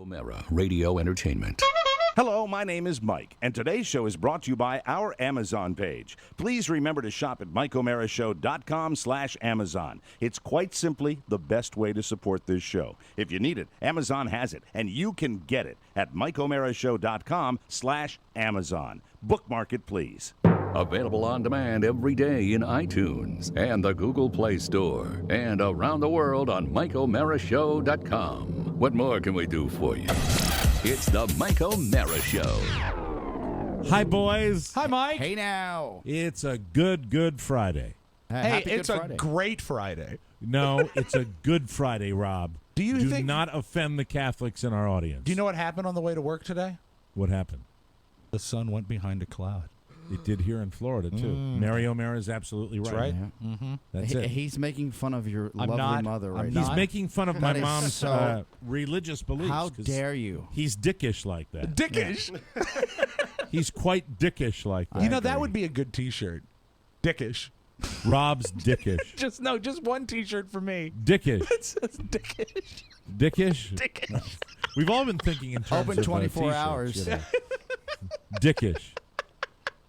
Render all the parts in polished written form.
O'Mara Radio Entertainment. Hello, my name is Mike, and today's show is brought to you by our Amazon page. Please remember to shop at MikeO'MaraShow.com/Amazon. It's quite simply the best way to support this show. If you need it, Amazon has it, and you can get it at MikeO'MaraShow.com/Amazon. Bookmark it, please. Available on demand every day in iTunes and the Google Play Store and around the world on MikeO'MaraShow.com. What more can we do for you? It's the Mike O'Mara Show. Hi, boys. Hi, Mike. Hey, now. It's a good Friday. Hey, it's a great Friday. No, it's a good Friday, Rob. Do think... not offend the Catholics in our audience. Do you know what happened on the way to work today? What happened? The sun went behind a cloud. It did here in Florida, too. Mary O'Mara is absolutely right. That's right. Yeah. Mm-hmm. That's it. He's making fun of your lovely mother right He's now. making fun of my That is mom's so- religious beliefs. How dare you? He's dickish like that. Dickish. He's quite dickish like that. You know, that would be a good T-shirt. Dickish. Rob's dickish. Just one T-shirt for me. Dickish. It says dickish. Dickish? Dickish. We've all been thinking in terms Open of 24 t-shirts, hours. You know. Dickish.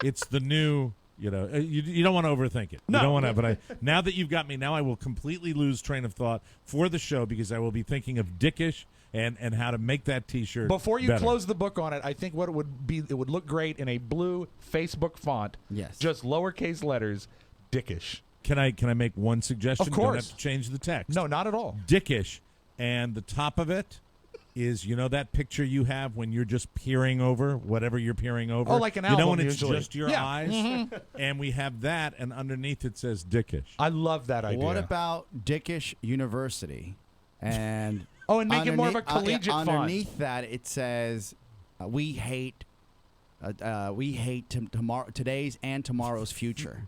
It's the new, you don't want to overthink it. No. You don't want to, but now that you've got me, now I will completely lose train of thought for the show because I will be thinking of dickish and how to make that T-shirt Before you better. close the book on it, I think what it would be, it would look great in a blue Facebook font. Yes. Just lowercase letters, dickish. Can I make one suggestion? Of Don't course. have to change the text. No, not at all. Dickish, and the top of it is, that picture you have when you're just peering over whatever you're peering over. Oh, like an You know album when it's usually. just your Yeah. eyes? Mm-hmm. And we have that, and underneath it says dickish. I love that idea. What about Dickish University? And Oh, and make it more of a collegiate font. Underneath that, it says, "We hate today's and tomorrow's future."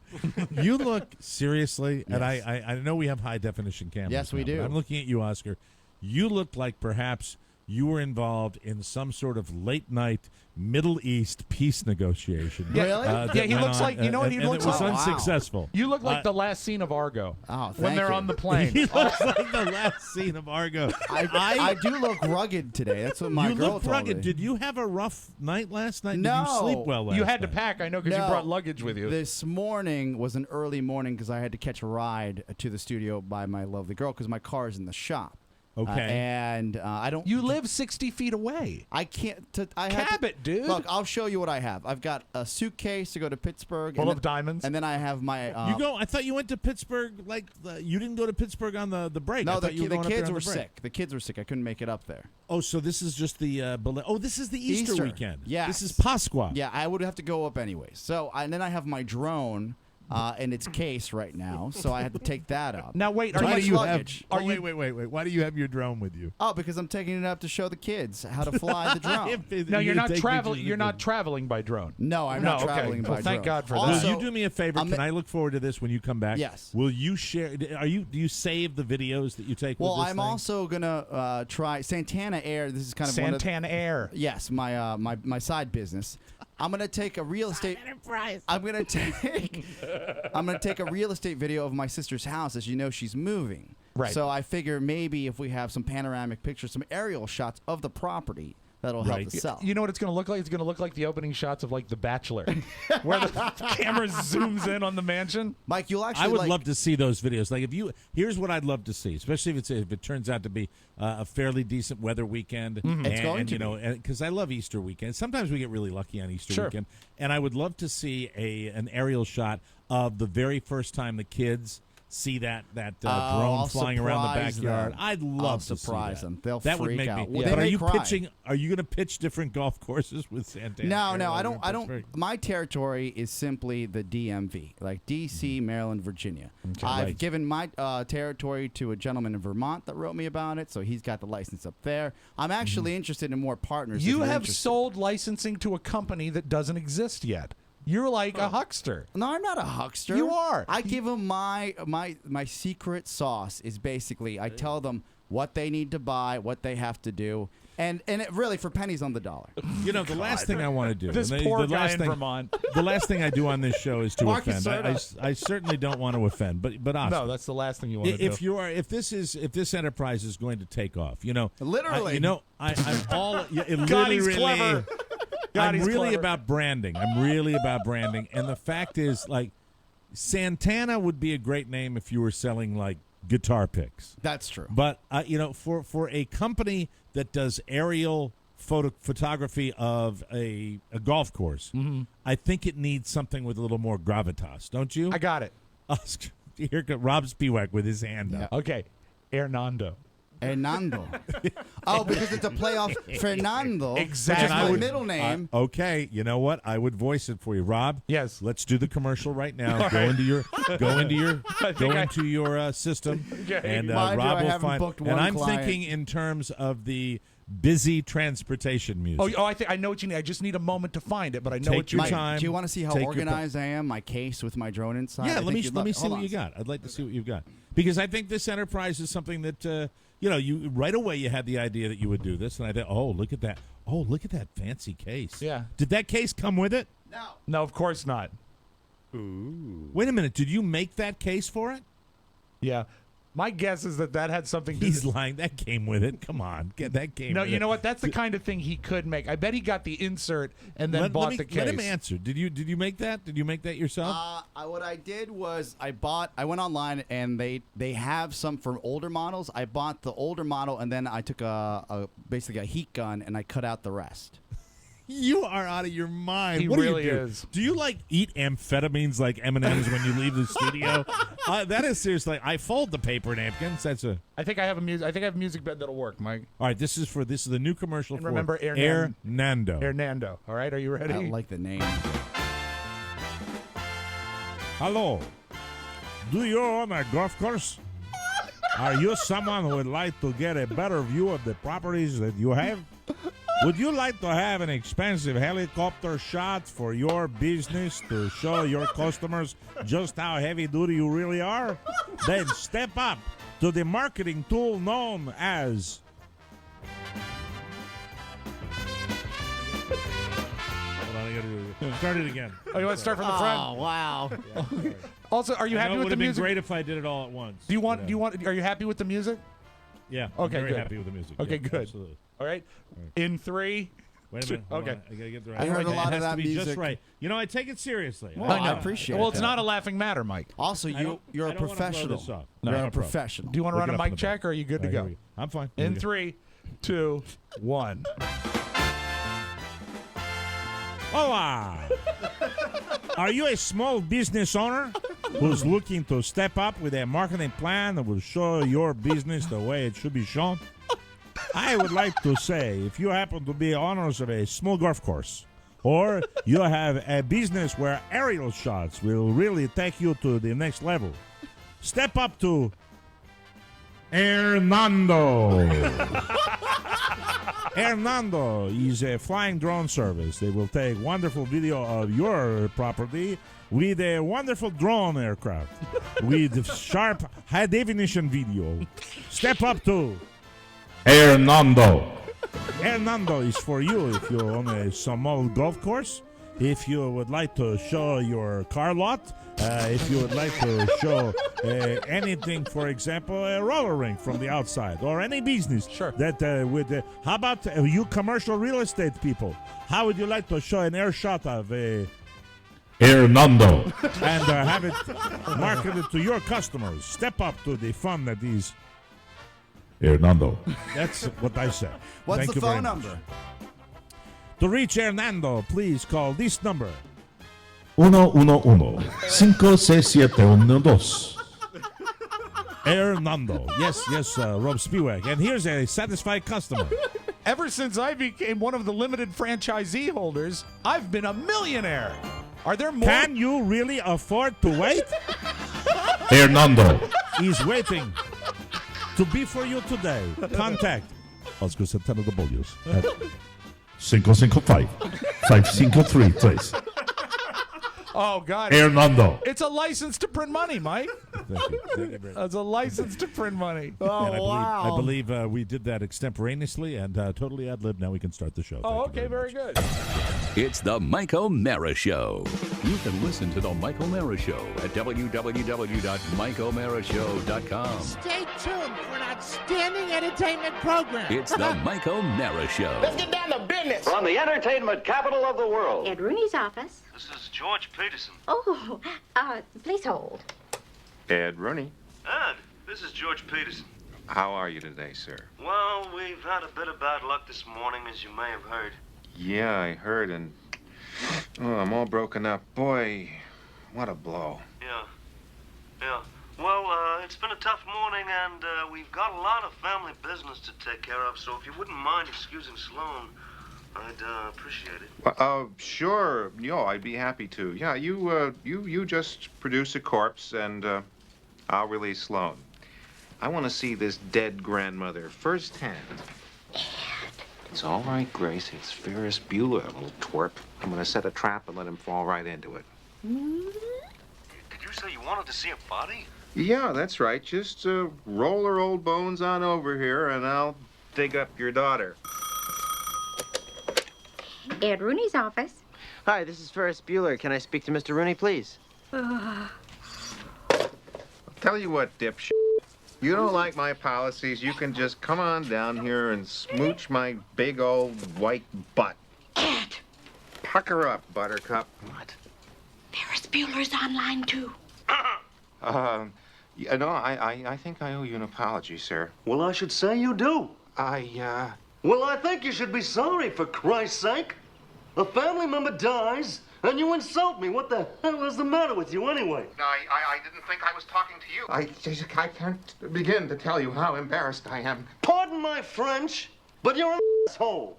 You look seriously, and Yes. I know we have high definition cameras. Yes, we now, but do. I'm looking at you, Oscar. You look like perhaps you were involved in some sort of late night Middle East peace negotiation. Yeah, Really? yeah, that he went looks on, like, you know what he and looks it was like? Wow. unsuccessful. You look like the last scene of Argo Oh, when thank they're you. on the plane. He looks like the last scene of Argo. I do look rugged today. That's what my You girl look told rugged. me. Did you have a rough night last night? No. Did you sleep well last You had to night? pack, I know, because you No. brought luggage with you. This morning was an early morning because I had to catch a ride to the studio by my lovely girl because my car is in the shop. Okay. And I don't. You live 60 feet away. I can't. I Cab have to, it, dude. Look, I'll show you what I have. I've got a suitcase to go to Pittsburgh. Full and of diamonds? And then I have my. You go. I thought you went to Pittsburgh. You didn't go to Pittsburgh on the break. I No, thought you were the going up there kids on were the break. sick. The kids were sick. I couldn't make it up there. Oh, so this is just the. This is the Easter weekend. Yes. This is Pasqua. Yeah, I would have to go up anyway. So and then I have my drone in its case right now. So I had to take that up. Now, wait, Too are much you luggage. Wait. Why do you have your drone with you? Oh, because I'm taking it up to show the kids how to fly the drone. No, you're not traveling. You're not traveling by drone. No, I'm not okay. traveling by Well, thank drone. God for that. Also, Will you do me a favor? I'm- Can I look forward to this when you come back? Yes. Will you share? Do you save the videos that you take? Well, with this I'm thing? also gonna try Santana Air. This is kind of one of Santana Air. yes, my side business. I'm gonna take a real estate. I'm gonna take a real estate video of my sister's house. As you know, she's moving. Right. So I figure maybe if we have some panoramic pictures, some aerial shots of the property, that'll help Right. the sell. You know what it's going to look like? It's going to look like the opening shots of, like, The Bachelor, where the camera zooms in on the mansion. Mike, you'll actually. I would like, love to see those videos. Like here's what I'd love to see, especially if it turns out to be a fairly decent weather weekend. It's going to be, because I love Easter weekend. Sometimes we get really lucky on Easter Sure. weekend, and I would love to see an aerial shot of the very first time the kids see that drone I'll flying around the surprise backyard. them. I'd I'll love to surprise see that. them. They'll that would freak make out. me. Well, But they are may you cry. pitching? Are you going to pitch different golf courses with Santana? No, I Air don't. in I don't. Pittsburgh? My territory is simply the DMV, like D.C., Maryland, Virginia. Okay, I've right. given my territory to a gentleman in Vermont that wrote me about it, so he's got the license up there. I'm actually interested in more partners. if You you're have interested. sold licensing to a company that doesn't exist yet. You're like a huckster. No, I'm not a huckster. You are. I give them my secret sauce is basically I tell them what they need to buy, what they have to do. And it really for pennies on the dollar. You know, the last thing I want to do. This and poor the guy last in thing, Vermont. The last thing I do on this show is to Marcus offend. Serta. I certainly don't want to offend, but Oscar, No, that's the last thing you want to do. if this enterprise is going to take off, you know, Literally. I'm all God, he's clever. God, I'm he's really clever. about branding. I'm really about branding, and the fact is, like, Santana would be a great name if you were selling like guitar picks. That's true. But for a company that does aerial photography of a golf course, I think it needs something with a little more gravitas, don't you? I got it. Oscar, here comes Rob Spiewak with his hand up. Okay, Hernando. Hernando. Oh, because it's a playoff Fernando. Exactly. Which is And I my would- middle name. Okay, you know what? I would voice it for you, Rob. Yes. Let's do the commercial right now. All Go right. into your I- system, Okay. and Mind you, Rob I will haven't find. booked And one I'm client. thinking in terms of the busy transportation music. I know what you need. I just need a moment to find it, but I know Take what you your need. time. Do you want to see how Take your organized I am? My case with my drone inside. Yeah, I let think me you'd let me love- see hold what on. you got. I'd like to see what you've got because I think this enterprise is something that you right away you had the idea that you would do this, and I thought, oh, look at that! Oh, look at that fancy case. Yeah. Did that case come with it? No. No, of course not. Wait a minute. Did you make that case for it? Yeah. My guess is that had something to He's do. lying. That came with it. Come on, get that came. No, with you it. know what? That's the kind of thing he could make. I bet he got the insert and then bought the case. Let him answer. Did you make that? Did you make that yourself? What I did was I went online and they have some for older models. I bought the older model and then I took basically a heat gun and I cut out the rest. You are out of your mind. He What really do you do? is. Do you like eat amphetamines like M&Ms when you leave the studio? That is seriously. I fold the paper napkins. That's a. I think I have a music bed that'll work, Mike. All right. This is the new commercial And for remember Hernando. Hernando. All right, are you ready? I don't like the name. Hello. Do you own a golf course? Are you someone who would like to get a better view of the properties that you have? Would you like to have an expensive helicopter shot for your business to show your customers just how heavy duty you really are? Then step up to the marketing tool known as. Hold on, I gotta do it. Start it again. Oh, you want to start from the front? Oh wow. Also, are you I know happy it with would the have been music? great if I did it all at once. Are you happy with the music? Yeah. Okay, I'm very good. happy with the music. Okay, Yeah, good. Absolutely. All right. In 3. Wait a minute. Hold Okay. on. I gotta get the right. I heard a it lot of has to that be just music. right. You know, I take it seriously. Well, I appreciate Well, that. it's not a laughing matter, Mike. Also, I don't- you're I a don't wanna blow professional. this off. You're No, a no problem. professional. Do you want to Look run it a up mic in the check, or are you good to All right, go? here we go. I'm fine. In Here we go. 3, 2, 1. Hola! Are you a small business owner who's looking to step up with a marketing plan that will show your business the way it should be shown? I would like to say, if you happen to be owners of a small golf course, or you have a business where aerial shots will really take you to the next level, step up to Hernando. Hernando is a flying drone service. They will take wonderful video of your property with a wonderful drone aircraft with sharp high definition video. Step up to Hernando. Hernando is for you if you own a small golf course. If you would like to show your car lot, if you would like to show anything, for example, a roller rink from the outside, or any business. Sure. That how about you commercial real estate people? How would you like to show an air shot of Hernando and have it marketed to your customers? Step up to the fun that is Hernando. That's what I said. What's Thank the you very phone much. number? To reach Hernando, please call this number. 111-56712. Hernando. Yes, Rob Spiewak. And here's a satisfied customer. Ever since I became one of the limited franchisee holders, I've been a millionaire. Are there more? Can you really afford to wait? Hernando. He's waiting to be for you today. Contact Oscar Santana de Bollos at 555-553-3. Oh, God. Hernando. It's a license to print money, Mike. Thank you. Thank you very much. That's a license to print money. Oh, And wow. I believe we did that extemporaneously and totally ad lib. Now we can start the show. Oh, Thank you okay, very much. good. It's the Mike O'Mara Show. You can listen to the Mike O'Mara Show at www.mikeomarashow.com. Stay tuned for an outstanding entertainment program. It's the Mike O'Mara Show. Let's get down to business. From the entertainment capital of the world. Ed Rooney's office. This is George Peterson. Oh, please hold. Ed Rooney. Ed, this is George Peterson. How are you today, sir? Well, we've had a bit of bad luck this morning, as you may have heard. Yeah, I heard, and I'm all broken up. Boy, what a blow. Yeah. Well, it's been a tough morning, and we've got a lot of family business to take care of, so if you wouldn't mind excusing Sloan, I'd appreciate it. Sure. I'd be happy to. Yeah, you just produce a corpse, and I'll release Sloan. I want to see this dead grandmother firsthand. It's all right, Grace. It's Ferris Bueller, little twerp. I'm going to set a trap and let him fall right into it. Did you say you wanted to see a body? Yeah, that's right. Just roll her old bones on over here, and I'll dig up your daughter. Ed Rooney's office. Hi, this is Ferris Bueller. Can I speak to Mr. Rooney, please? Tell you what, dipshit. You don't like my policies, you can just come on down here and smooch my big old white butt. Ed. Pucker up, Buttercup. What? Ferris Bueller's online, too. I think I owe you an apology, sir. Well, I should say you do. Well, I think you should be sorry, for Christ's sake. A family member dies, and you insult me. What the hell is the matter with you, anyway? I didn't think I was talking to you. I can't begin to tell you how embarrassed I am. Pardon my French, but you're an asshole.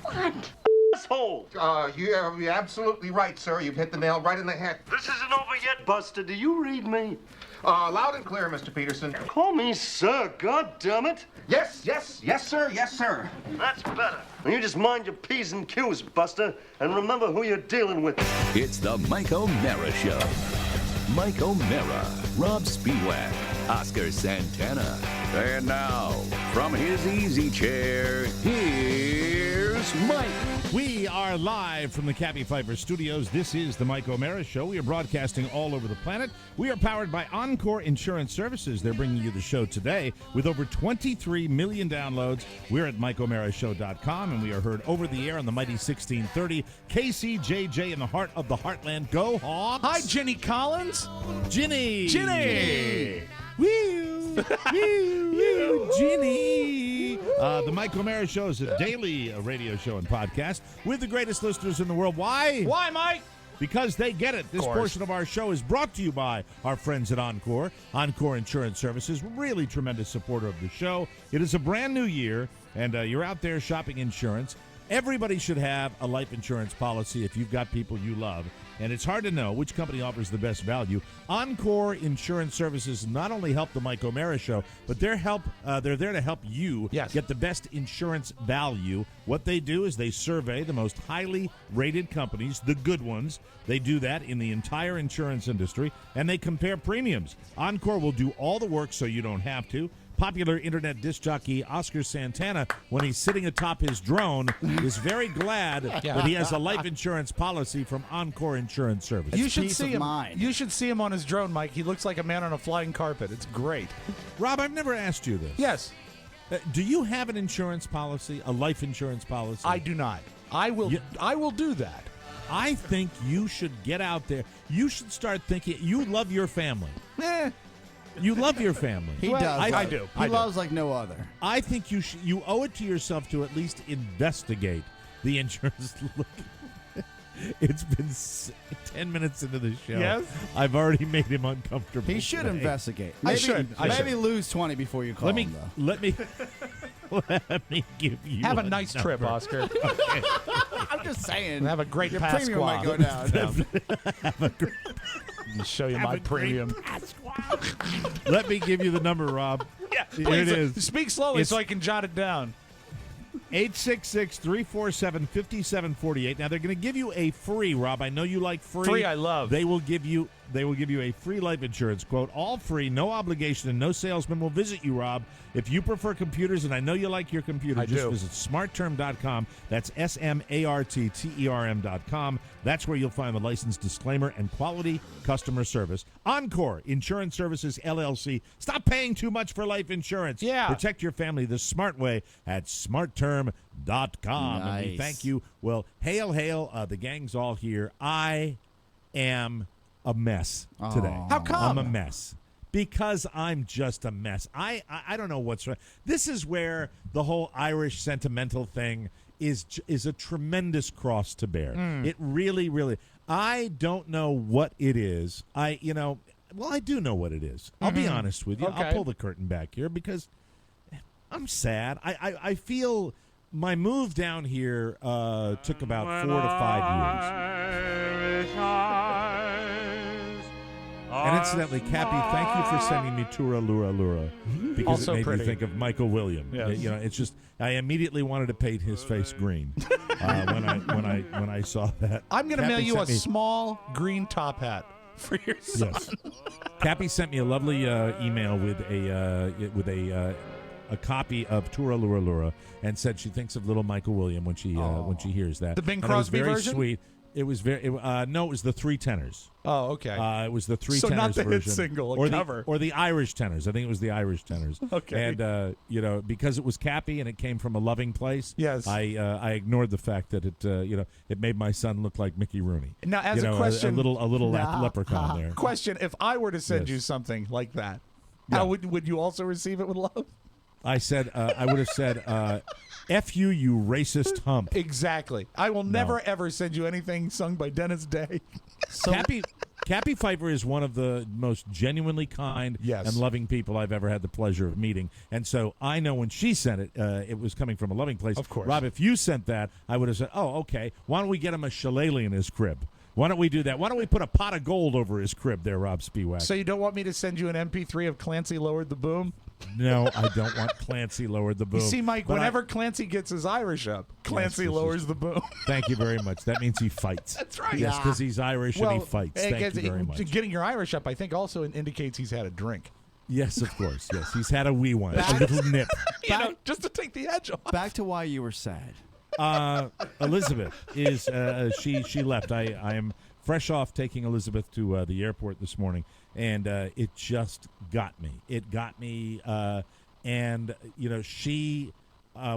What? Asshole. You're absolutely right, sir. You've hit the nail right in the head. This isn't over yet, Buster. Do you read me? Loud and clear, Mr. Peterson. Call me sir, God damn it. Yes, sir, yes, sir. That's better. Now you just mind your P's and Q's, Buster, and remember who you're dealing with. It's the Mike O'Mara Show. Mike O'Mara, Rob Spiewak, Oscar Santana. And now, from his easy chair, here's Mike. We are live from the Cappy Pfeiffer Studios. This is the Mike O'Mara Show. We are broadcasting all over the planet. We are powered by Encore Insurance Services. They're bringing you the show today with over 23 million downloads. We're at MikeO'MaraShow.com, and we are heard over the air on the mighty 1630 KCJJ in the heart of the heartland. Go Hawks! Hi, Jenny Collins. Ginny! Ginny! Woo! Woo! Ginny! The Mike O'Mara Show is a daily radio show and podcast with the greatest listeners in the world. Why? Why, Mike? Because they get it. This portion of our show is brought to you by our friends at Encore Insurance Services, really tremendous supporter of the show. It is a brand new year, and you're out there shopping insurance. Everybody should have a life insurance policy if you've got people you love. And it's hard to know which company offers the best value. Encore Insurance Services not only help the Mike O'Mara Show, but they're there to help you get the best insurance value. What they do is they survey the most highly rated companies, the good ones. They do that in the entire insurance industry, and they compare premiums. Encore will do all the work so you don't have to. Popular internet disc jockey Oscar Santana, when he's sitting atop his drone, is very glad that he has a life insurance policy from Encore Insurance Services. You should peace see of him. mind. You should see him on his drone, Mike. He looks like a man on a flying carpet. It's great. Rob, I've never asked you this. Yes, Do you have an insurance policy, a life insurance policy? I do not. I will. I will do that. I think you should get out there. You should start thinking. You love your family. You love your family. He does. I do. He loves like no other. I think you owe it to yourself to at least investigate the insurance. Look, it's been 10 minutes into the show. Yes? I've already made him uncomfortable. He should today. investigate. I should. Maybe lose 20 before you call Let me him, though. let me give you. Have a nice trip, Oscar. I'm just saying. Have a great Your Pasqua. premium might go down. I'll show you my premium. Let me give you the number, Rob. Yeah, Here please, it is. Speak slowly It's- so I can jot it down. 866-347-5748. Now, they're going to give you a free, Rob. I know you like free. Free I love. They will give you they will give you a free life insurance quote, all free, no obligation, and no salesman will visit you, Rob. If you prefer computers, and I know you like your computer, just visit smartterm.com. That's SMARTTERM.com. That's where you'll find the license disclaimer and quality customer service. Encore Insurance Services, LLC. Stop paying too much for life insurance. Yeah. Protect your family the smart way at smartterm.com. And we thank you. Well, hail, hail. The gang's all here. I am a mess today. How come? I'm a mess. Because I'm just a mess. I don't know what's wrong. This is where the whole Irish sentimental thing is a tremendous cross to bear. It really, really. I don't know what it is. I do know what it is. I'll be honest with you. Okay. I'll pull the curtain back here because I'm sad. I feel my move down here took about 4 to 5 years. And incidentally, Cappy, thank you for sending me Tura Lura Lura because Also it made pretty. me think of Michael William. Yes. It's just I immediately wanted to paint his face green when I saw that. I'm going to Cappy mail you a sent me- small green top hat for your son. Yes. Cappy sent me a lovely email with a copy of Tura Lura Lura and said she thinks of little Michael William when she hears that. The Bing And it was Crosby very version? Sweet. It was no, it was the three tenors. Oh, okay. It was the three So tenors not the hit version, single, a or cover. or the Irish tenors. I think it was the Irish tenors. Okay. And because it was Cappy and it came from a loving place. Yes. I ignored the fact that it made my son look like Mickey Rooney. Now, as a question- a little leprechaun there. Question: if I were to send Yes. you something like that, Yeah. how would you also receive it with love? I said I would have said, "F you, you racist hump." Exactly. I will never ever send you anything sung by Dennis Day. Cappy Pfeiffer is one of the most genuinely kind and loving people I've ever had the pleasure of meeting. And so I know when she sent it, it was coming from a loving place. Of course. Rob, if you sent that, I would have said, oh, okay, why don't we get him a shillelagh in his crib? Why don't we do that? Why don't we put a pot of gold over his crib there, Rob Spiewak? So you don't want me to send you an MP3 of Clancy Lowered the Boom? No, I don't want Clancy Lowered the Boom. You see, Mike, But whenever Clancy gets his Irish up, Clancy this lowers the boom. Thank you very much. That means he fights. That's right. Yes, because he's Irish and he fights. I Thank guess you very much. Getting your Irish up, I think, also indicates he's had a drink. Yes, of course. Yes, he's had a wee one, a little nip. Just to take the edge off. Back to why you were sad. Elizabeth is she left. I am fresh off taking Elizabeth to the airport this morning, and it just got me. It got me, and she.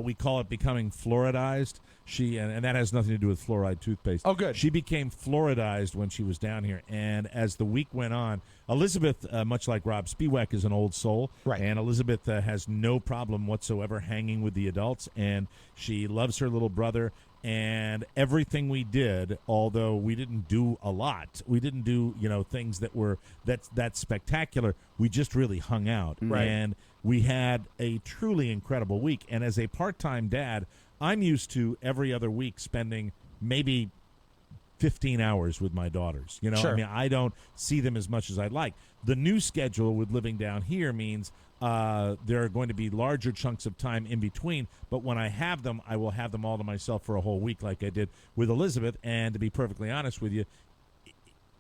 We call it becoming fluoridized. She and that has nothing to do with fluoride toothpaste. Oh, good. She became fluoridized when she was down here, and as the week went on, Elizabeth, much like Rob Spiewak, is an old soul, right? And Elizabeth has no problem whatsoever hanging with the adults, and she loves her little brother. And everything we did, although we didn't do a lot, we didn't do things that were that spectacular. We just really hung out, Right. And we had a truly incredible week. And as a part-time dad, I'm used to every other week spending maybe 15 hours with my daughters. Sure. I mean, I don't see them as much as I'd like. The new schedule with living down here means there are going to be larger chunks of time in between, but when I have them, I will have them all to myself for a whole week like I did with Elizabeth. And to be perfectly honest with you,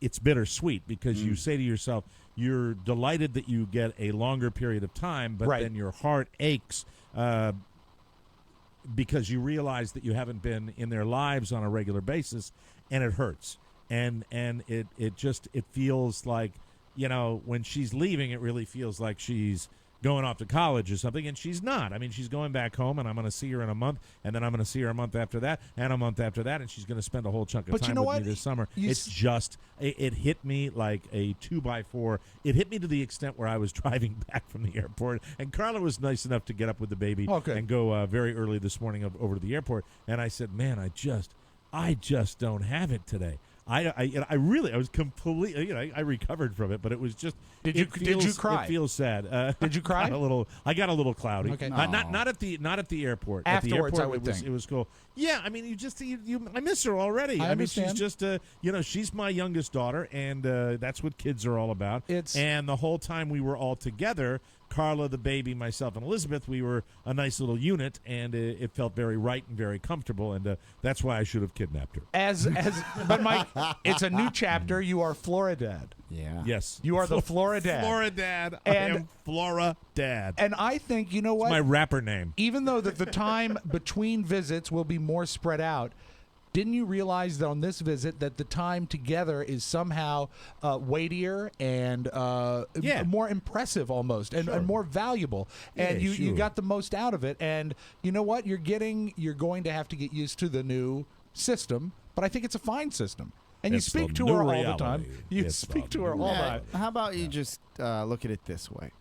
it's bittersweet because you say to yourself, you're delighted that you get a longer period of time, but Right. then your heart aches because you realize that you haven't been in their lives on a regular basis, and it hurts. And it feels like, when she's leaving, it really feels like she's going off to college or something, and she's not. I mean, she's going back home, and I'm going to see her in a month, and then I'm going to see her a month after that, and a month after that, and she's going to spend a whole chunk of But you time know with what? me this summer. You It's just, it hit me like a 2x4. It hit me to the extent where I was driving back from the airport, and Carla was nice enough to get up with the baby and go very early this morning over to the airport, and I said, man, I just don't have it today. I was completely, I recovered from it, but it was just. Did you cry? It feels sad. Did you cry? I got a little cloudy. Okay. Not at the airport. Afterwards, at the airport, I would think. it was cool. Yeah, I mean, I miss her already. I mean, understand. she's just she's my youngest daughter, and that's what kids are all about. And the whole time we were all together, Carla, the baby, myself, and Elizabeth, we were a nice little unit, and it felt very right and very comfortable, and that's why I should have kidnapped her. But Mike, it's a new chapter. You are Floridad. Yeah. Yes. You are the Floridad. Floridad. I am Floridad. And I think, you know what? It's my rapper name. Even though that the time between visits will be more spread out, didn't you realize that on this visit that the time together is somehow weightier and more impressive almost and more valuable? And you got the most out of it. And you know what? You're going to have to get used to the new system, but I think it's a fine system. And you speak to her all the time. You speak to her all the time. How about you just look at it this way?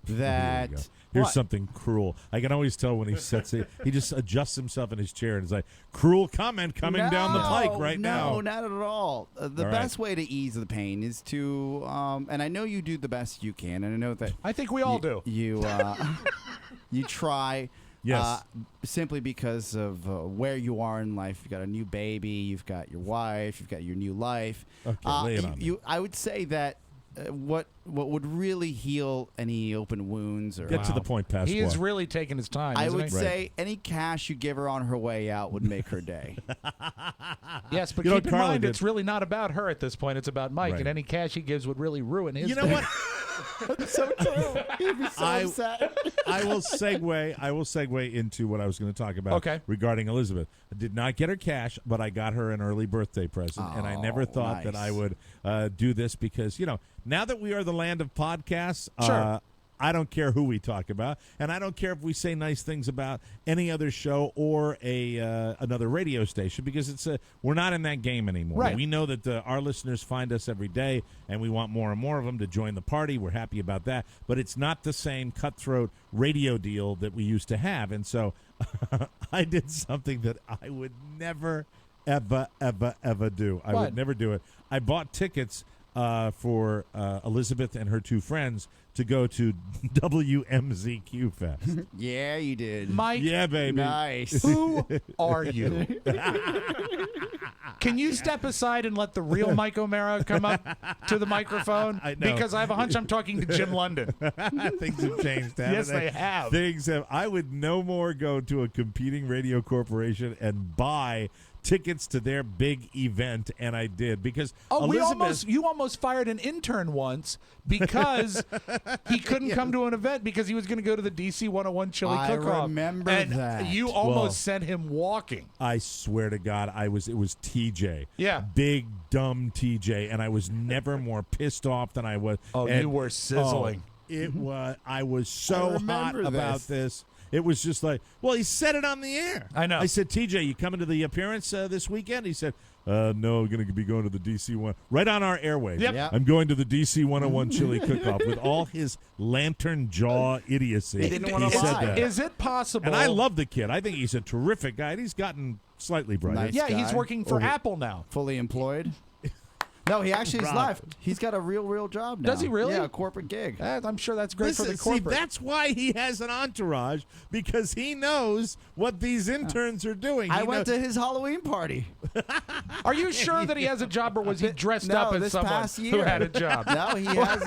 That Here's something cruel. I can always tell when he sets it. He just adjusts himself in his chair and is like, cruel comment coming down the pike right now. No, not at all. The best way to ease the pain is to, and I know you do the best you can, and I know that. I think we all do. You try. Yes. Simply because of where you are in life. You've got a new baby. You've got your wife. You've got your new life. Okay, lay it on me. I would say that what would really heal any open wounds or Get to the point, Pasqua. He is really taking his time. I isn't would he? say any cash you give her on her way out would make her day. Yes, but You know keep what in Carla mind, did? it's really not about her at this point. It's about Mike, Right. and any cash he gives would really ruin his You know day. what? So true. He'd be so upset. I will segue into what I was going to talk about regarding Elizabeth. I did not get her cash, but I got her an early birthday present, and I never thought that I would do this because, now that we are the land of podcasts, I don't care who we talk about, and I don't care if we say nice things about any other show or another radio station because we're not in that game anymore. Right. We know that our listeners find us every day, and we want more and more of them to join the party. We're happy about that, but it's not the same cutthroat radio deal that we used to have, and so I did something that I would never, ever, ever, ever do. I would never do it. I bought tickets for Elizabeth and her two friends to go to WMZQ Fest. Yeah, you did. Mike, yeah, baby. Nice. Who are you? Can you step aside and let the real Mike O'Mara come up to the microphone? I know. Because I have a hunch I'm talking to Jim London. Things have changed, haven't Yes, they have. Things have. I would no more go to a competing radio corporation and buy tickets to their big event, and I did because you almost fired an intern once because he couldn't come to an event because he was going to go to the DC 101 chili cook-off. I remember and that. You almost sent him walking. I swear to God, it was TJ. Yeah. Big, dumb TJ, and I was never more pissed off than I was. Oh, and, you were sizzling. It was. I was so hot about this. It was just like, well, he said it on the air. I know. I said, TJ, you coming to the appearance this weekend? He said, no, I'm going to be going to the DC one. Right on our airwaves. Yep. I'm going to the DC 101 chili cook-off with all his lantern jaw idiocy. He didn't want to said lie. that. Is it possible? And I love the kid. I think he's a terrific guy. And he's gotten slightly brighter. Nice Yeah, he's guy. working for Apple now. Fully employed. No, he actually has Rob. left. He's got a real job now. Does he really? Yeah, a corporate gig. I'm sure that's great for the See, corporate. that's why he has an entourage, because he knows what these interns are doing. I went to his Halloween party. Are you sure that he has a job, or was he dressed No, up as this someone past who year. had a job? No, he has.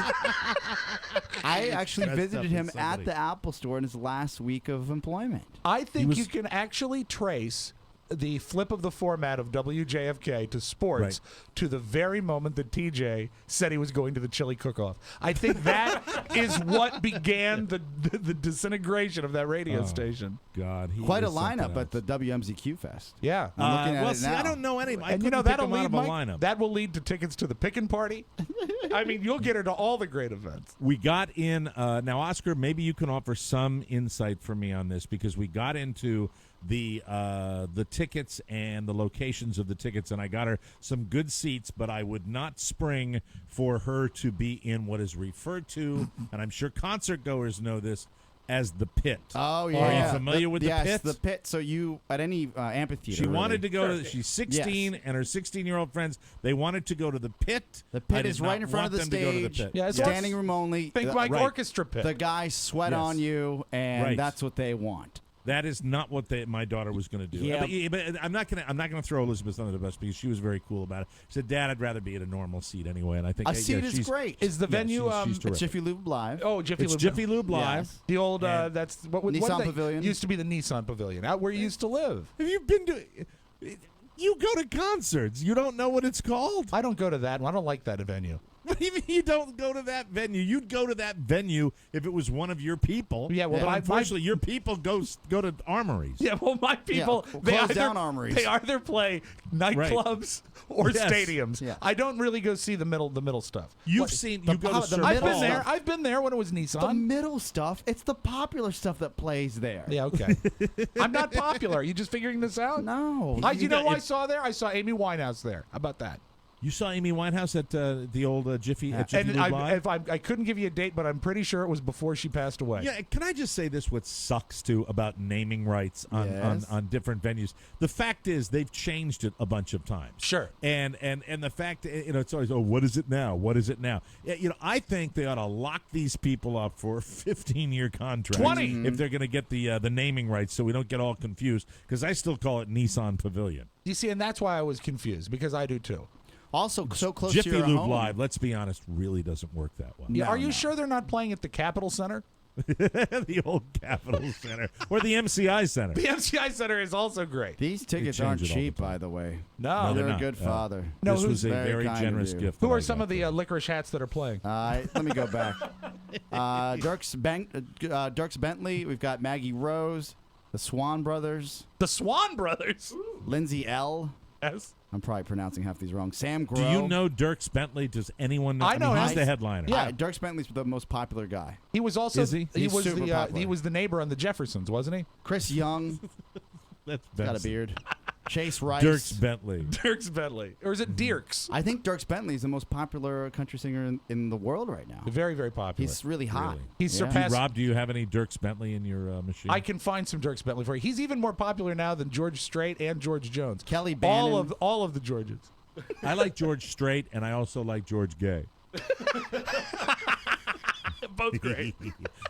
I actually Dressed visited up him as at somebody. the Apple store in his last week of employment. I think was- you can actually trace the flip of the format of WJFK to sports Right. to the very moment that TJ said he was going to the chili cook-off. I think that is what began the disintegration of that radio station. God, he Quite a is something lineup at else. the WMZQ Fest. Yeah. I'm looking at well, it see, now. I don't know any. I And you know couldn't pick that'll him out lead of a Mike, lineup. that will lead to tickets to the pickin' party. I mean, you'll get her to all the great events. We got in now, Oscar. Maybe you can offer some insight for me on this, because we got into the tickets and the locations of the tickets, and I got her some good seats, but I would not spring for her to be in what is referred to, and I'm sure concert goers know this, as the pit. Oh yeah. Are you familiar with the yes, pit? the pit. So you at any amphitheater. She wanted really. to go to. She's 16, Yes. and her 16-year-old friends. They wanted to go to the pit. The I pit did is right not in front of the want them to go to the stage. pit. Yeah, it's Standing room only. Think like right. orchestra pit. The guys sweat Yes. on you, and Right. that's what they want. That is not what my daughter was going to do. Yeah. But I'm not gonna throw Elizabeth under the bus because she was very cool about it. She said, "Dad, I'd rather be at a normal seat anyway." And I think A seat is great. Is the venue she's terrific. Jiffy Lube Live? Oh, Jiffy It's Lube. Jiffy Lube Live. Yes. The old that's what Nissan they- Pavilion? used to be the Nissan Pavilion out where you used to live. Have you been to? You go to concerts. You don't know what it's called. I don't go to that one. I don't like that venue. What do you mean you don't go to that venue? You'd go to that venue if it was one of your people. Yeah, well, but unfortunately, your people go to armories. Yeah, well, my people Yeah, they close either down armories. they either play nightclubs or Yes. stadiums. Yeah. I don't really go see the middle stuff. You've seen you go to the Cirque I've Hall. been there. I've been there when it was The Nissan. middle stuff. It's the popular stuff that plays there. Yeah, okay. I'm not popular. Are you just figuring this out? No. You know who I saw there? I saw Amy Winehouse there. How about that? You saw Amy Winehouse at the old Jiffy at Jiffy And Lube Live? I couldn't give you a date, but I'm pretty sure it was before she passed away. Yeah, can I just say this? What sucks too about naming rights on different venues? The fact is they've changed it a bunch of times. Sure. And the fact it's always what is it now? What is it now? I think they ought to lock these people up for 15-year contracts 20 if they're going to get the naming rights, so we don't get all confused. Because I still call it Nissan Pavilion. You see, and that's why I was confused because I do too. Also, so close Jiffy to your Lube home. Live, let's be honest, really doesn't work that well. Yeah, No, are you no. sure they're not playing at the Capitol Center? The old Capitol Center or the MCI Center. The MCI Center is also great. These tickets change aren't it all the cheap, time. by the way. No, they're You're a not. good father. No, This who's was a very very kind of generous you. gift. Who that I are some got of the for you. licorice hats that are playing? Let me go back. Dirks Bentley. We've got Maggie Rose, the Swan Brothers, The Swan Brothers. Lindsay L. Yes. I'm probably pronouncing half these wrong. Sam Grow. Do you know Dirks Bentley? Does anyone know? I know mean, him. he's the headliner. Yeah, Dirks Bentley's the most popular guy. He was also Is he? He's was super the popular. he was the neighbor on the Jeffersons, wasn't he? Chris Young That's got a Benson. beard. Chase Rice. Dirks Bentley. Dirks Bentley, or is it Dirks? I think Dirks Bentley is the most popular country singer in the world right now. Very, very popular. He's really hot. Really? He's Yeah. surpassed. Rob, do you have any Dirks Bentley in your machine? I can find some Dirks Bentley for you. He's even more popular now than George Strait and George Jones. Kelly Bannon. All of the Georges. I like George Strait, and I also like George Gay. Both great.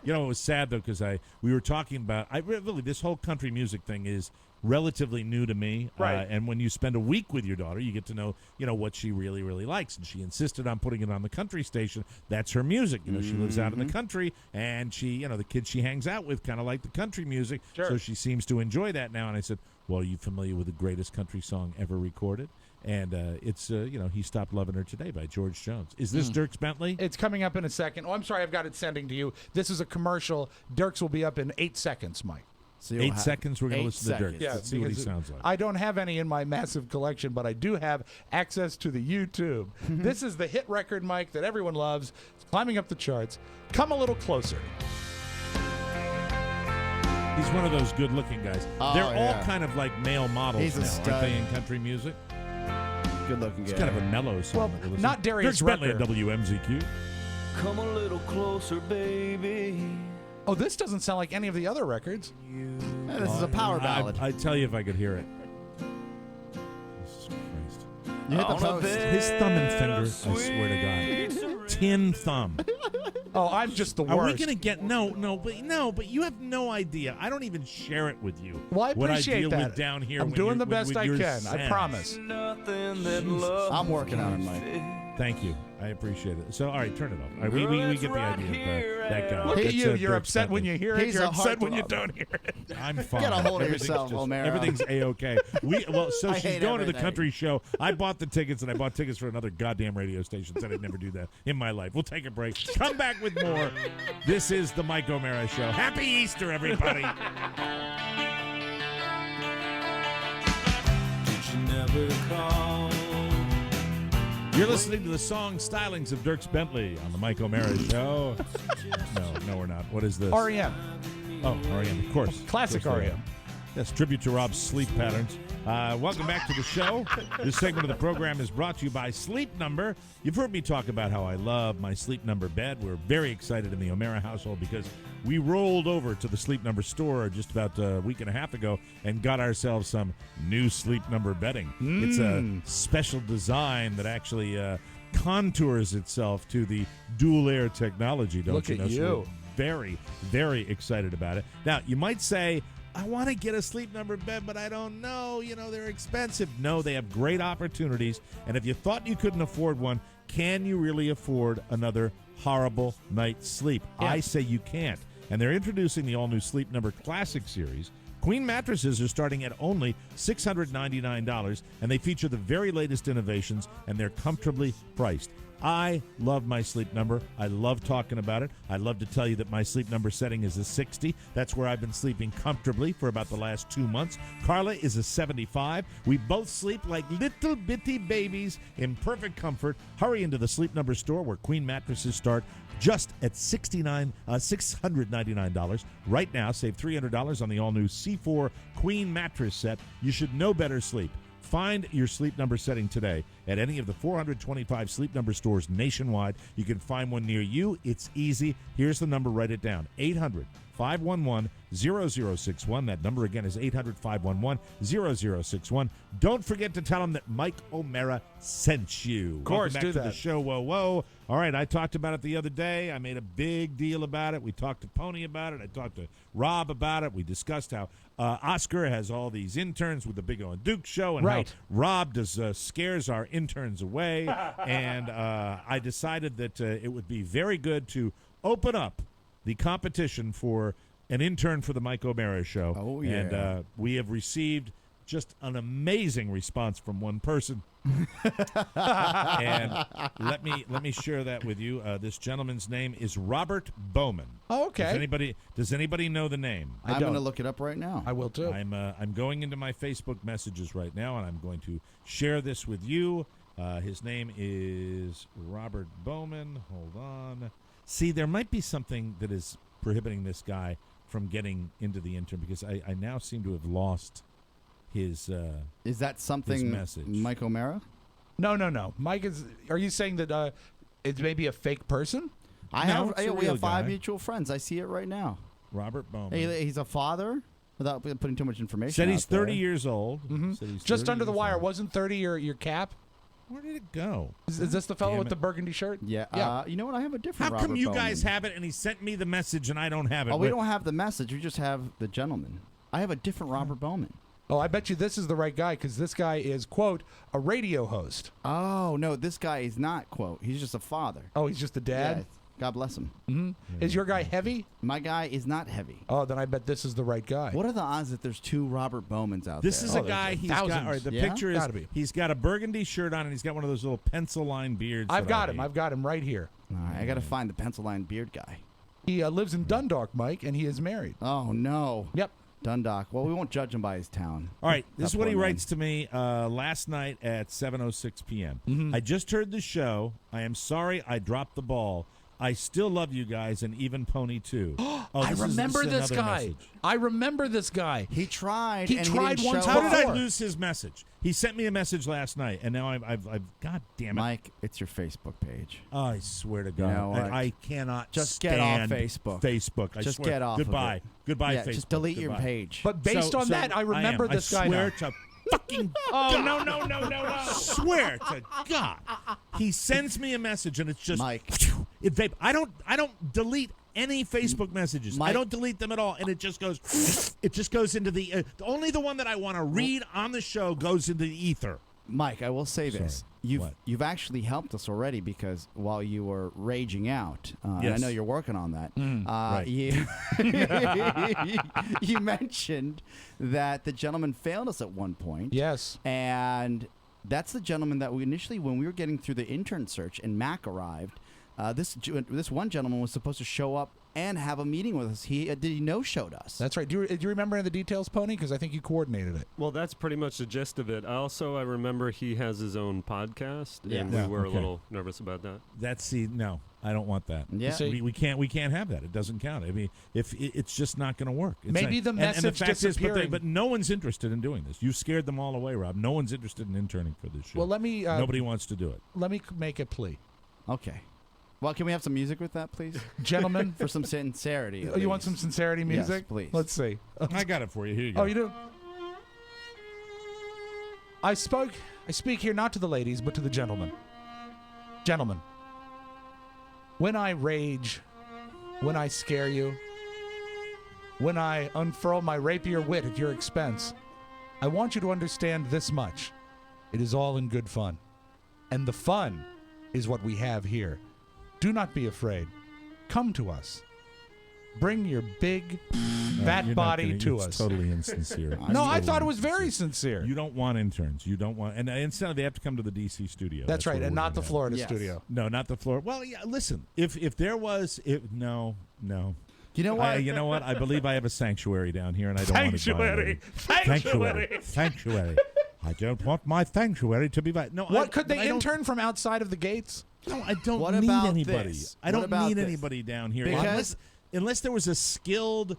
It was sad though because we were talking about really this whole country music thing is relatively new to me, Right. And when you spend a week with your daughter, you get to know what she really likes, and she insisted on putting it on the country station. That's her music. She lives out in the country, and she the kids she hangs out with kind of like the country music, Sure. so she seems to enjoy that now. And I said, well, are you familiar with the greatest country song ever recorded? And it's He Stopped Loving Her Today by George Jones. Is this Dirks Bentley? It's coming up in a second. Oh, I'm sorry, I've got it sending to you. This is a commercial. Dirks will be up in 8 seconds, Mike. So you'll 8 have seconds. We're going to 8 listen to Dirks. seconds. Yeah, Let's see what he because sounds like. I don't have any in my massive collection, but I do have access to the YouTube. This is the hit record, Mike, that everyone loves. It's climbing up the charts. Come a little closer. He's one of those good-looking guys. Oh, They're all yeah. kind of like male models He's a now, aren't stud. they, in country music? Good looking guy. It's kind of a mellow song. Well, that we listen not to. Darius Dirks Bentley at Rucker. WMZQ. Come a little closer, baby. Oh, this doesn't sound like any of the other records. Yeah, this is a power ballad. I tell you if I could hear it. Jesus Christ. You hit the post. His thumb and finger, I swear to God. Tin thumb. Oh, I'm just the worst. Are we going to get... No, but you have no idea. I don't even share it with you. Well, I what I appreciate deal that. with down here I'm when doing you're- the best with I your can. I sense. promise. Nothing that love I'm working on it, Mike. Thank you. I appreciate it. So, all right, turn it off. All right, we get the idea of that guy. Look That's, at you. You're Dirks upset when Bentley. you hear it. He's You're a upset when you heartthrob. don't hear it. I'm fine. Get a hold of Everything's yourself, just- O'Mara. Everything's A-okay. So I she's hate going to the everything. country show. I bought the tickets, and I bought tickets for another goddamn radio station. Said I'd never do that in my life. We'll take a break. Come back with more. This is the Mike O'Mara Show. Happy Easter, everybody. Did you never call? You're listening to the song Stylings of Dirks Bentley on the Mike O'Mara Show. No, we're not. What is this? REM. Oh, REM, of course. Classic Of course, REM. Yes, tribute to Rob's sleep patterns. Welcome back to the show. This segment of the program is brought to you by Sleep Number. You've heard me talk about how I love my Sleep Number bed. We're very excited in the O'Mara household because we rolled over to the Sleep Number store just about a week and a half ago and got ourselves some new Sleep Number bedding. It's a special design that actually contours itself to the dual air technology, don't Look you at know? So you. we're very, very excited about it. Now, you might say, I want to get a Sleep Number bed, but I don't know. They're expensive. No, they have great opportunities. And if you thought you couldn't afford one, can you really afford another horrible night's sleep? Yeah. I say you can't. And they're introducing the all-new Sleep Number Classic Series. Queen mattresses are starting at only $699, and they feature the very latest innovations, and they're comfortably priced. I love my Sleep Number. I love talking about it. I love to tell you that my Sleep Number setting is a 60. That's where I've been sleeping comfortably for about the last 2 months. Carla is a 75. We both sleep like little bitty babies in perfect comfort. Hurry into the Sleep Number store where Queen mattresses start just at $699. Right now, save $300 on the all-new C4 Queen mattress set. You should know better sleep. Find your Sleep Number setting today at any of the 425 Sleep Number stores nationwide. You can find one near you. It's easy. Here's the number. Write it down. 800-511-0061. That number again is 800-511-0061. Don't forget to tell them that Mike O'Mara sent you. Of course, Welcome back do to that. the show. Whoa. All right, I talked about it the other day. I made a big deal about it. We talked to Pony about it. I talked to Rob about it. We discussed how Oscar has all these interns with the Big O and Duke show, and Right. how Rob does scares our interns away. And I decided that it would be very good to open up the competition for an intern for the Mike O'Mara show. Oh, yeah. And we have received just an amazing response from one person. And let me share that with you. This gentleman's name is Robert Bowman. Oh, okay. Does anybody know the name? I'm going to look it up right now. I will too. I'm going into my Facebook messages right now, and I'm going to share this with you. His name is Robert Bowman. Hold on. See, there might be something that is prohibiting this guy from getting into the intern, because I now seem to have lost his Is that something message. Mike O'Mara? No. Mike is. Are you saying that it's maybe a fake person? I No, have. it's a We real have 5 guy. mutual friends. I see it right now. Robert Bowman. He's a father. Without putting too much information. Said he's out there. 30 years old. Mm-hmm. Said he's Just 30 under the years wire. old. Wasn't 30 your cap? Where did it go? Is this the fellow Damn with it. the burgundy shirt? Yeah. Yeah. You know what? I have a different. How Robert come you Bowman. guys have it and he sent me the message and I don't have it? Oh, we don't have the message. We just have the gentleman. I have a different Robert Bowman. Oh, I bet you this is the right guy, because this guy is, quote, a radio host. Oh no, this guy is not, quote. He's just a father. Oh, he's just a dad? Yeah, God bless him. Mm-hmm. Is your guy heavy? My guy is not heavy. Oh, then I bet this is the right guy. What are the odds that there's 2 Robert Bowmans out This there? is Oh, a guy. there's He's got. All thousands. right, the Yeah? picture is. Gotta be. He's got a burgundy shirt on and he's got one of those little pencil line beards. I've that got I him. hate. I've got him right here. All right, I got to find the pencil line beard guy. He lives in Dundalk, Mike, and he is married. Oh no. Yep. Dundalk. Well, we won't judge him by his town. All right, this is That what poor he man. writes to me last night at 7:06 p.m. Mm-hmm. I just heard the show. I am sorry I dropped the ball. I still love you guys, and even Pony too. I remember this another guy. message. I remember this guy. He tried. He and tried didn't once show How up. did I before. lose his message? He sent me a message last night, and now I've God damn it! Mike, it's your Facebook page. I swear to God, know what? I cannot Just get off stand Facebook. Facebook. I Just swear. get off of Goodbye. it. Goodbye, Yeah, Facebook. just delete your Goodbye. page. But based on that, I remember this guy I swear now. to fucking Oh, no. swear to God, he sends me a message and it's just Mike. I don't delete any Facebook messages. I Mike. don't delete them at all, and it just goes. It just goes into the only the one that I want to read on the show goes into the ether. Mike, I will say this. Sorry. What? You've actually helped us already, because while you were raging out, and I Yes. know you're working on that, right. you mentioned that the gentleman failed us at one point. Yes. And that's the gentleman that we initially, when we were getting through the intern search and Mac arrived, this one gentleman was supposed to show up and have a meeting with us. He no-showed us. That's right. Do you remember any of the details, Pony? Because I think you coordinated it. Well, that's pretty much the gist of it. I remember he has his own podcast, Yeah. and Yeah, we were okay. a little nervous about that. No, I don't want that. Yeah. See? We can't have that. It doesn't count. I mean, if it's just not going to work. It's Maybe not- the and message the fact is, disappearing. but no one's interested in doing this. You scared them all away, Rob. No one's interested in interning for this show. Well, let me Nobody wants to do it. let me make a plea, Okay. Well, can we have some music with that, please? gentlemen. For some sincerity. Oh, you want some sincerity Yes, music? please. Let's see. I got it for you. Here you go. Oh, you do? I speak here not to the ladies, but to the gentlemen. Gentlemen, when I rage, when I scare you, when I unfurl my rapier wit at your expense, I want you to understand this much. It is all in good fun. And the fun is what we have here. Do not be afraid. Come to us. Bring your big, fat body to us. It's totally insincere. No, I thought it was very sincere. You don't want interns. You don't want, and instead they have to come to the D.C. studio. That's right, where and we're not the gonna have Florida it. studio. No, not the Florida. Well, yeah. Listen, if there was, no. You know what? You know what? I believe I have a sanctuary down here, and I don't want to violate it. Sanctuary. I don't want my sanctuary to be violated. No, What could they intern from outside of the gates? No, I don't What need about anybody. this? I What don't about need this? anybody down here Because- unless there was a skilled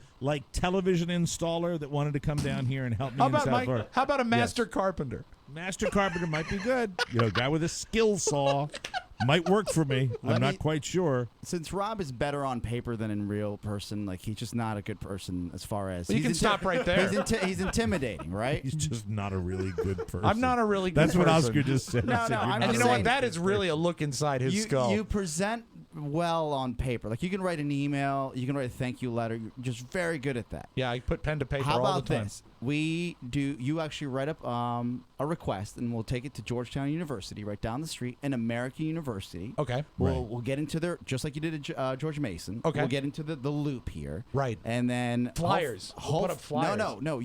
television installer that wanted to come down here and help me in South Florida. How about a master carpenter? Master carpenter might be good. Guy with a skill saw might work for me. I'm not quite sure. Since Rob is better on paper than in real person, like he's just not a good person as far as You can stop right there. He's intimidating, right? He's just not a really good person. I'm not a really good That's person. what Oscar just said. No, He said, no, "You're I'm not And you a know really what? That good is really a look inside his skull. You present well on paper. Like you can write an email, you can write a thank you letter. You're just very good at that. Yeah, I put pen to paper How all about the time. this? You actually write up a request, and we'll take it to Georgetown University, right down the street, an American university. Okay. We'll get into their, just like you did at George Mason. Okay. We'll get into the loop here. Right. And then Flyers. We'll put up flyers. No.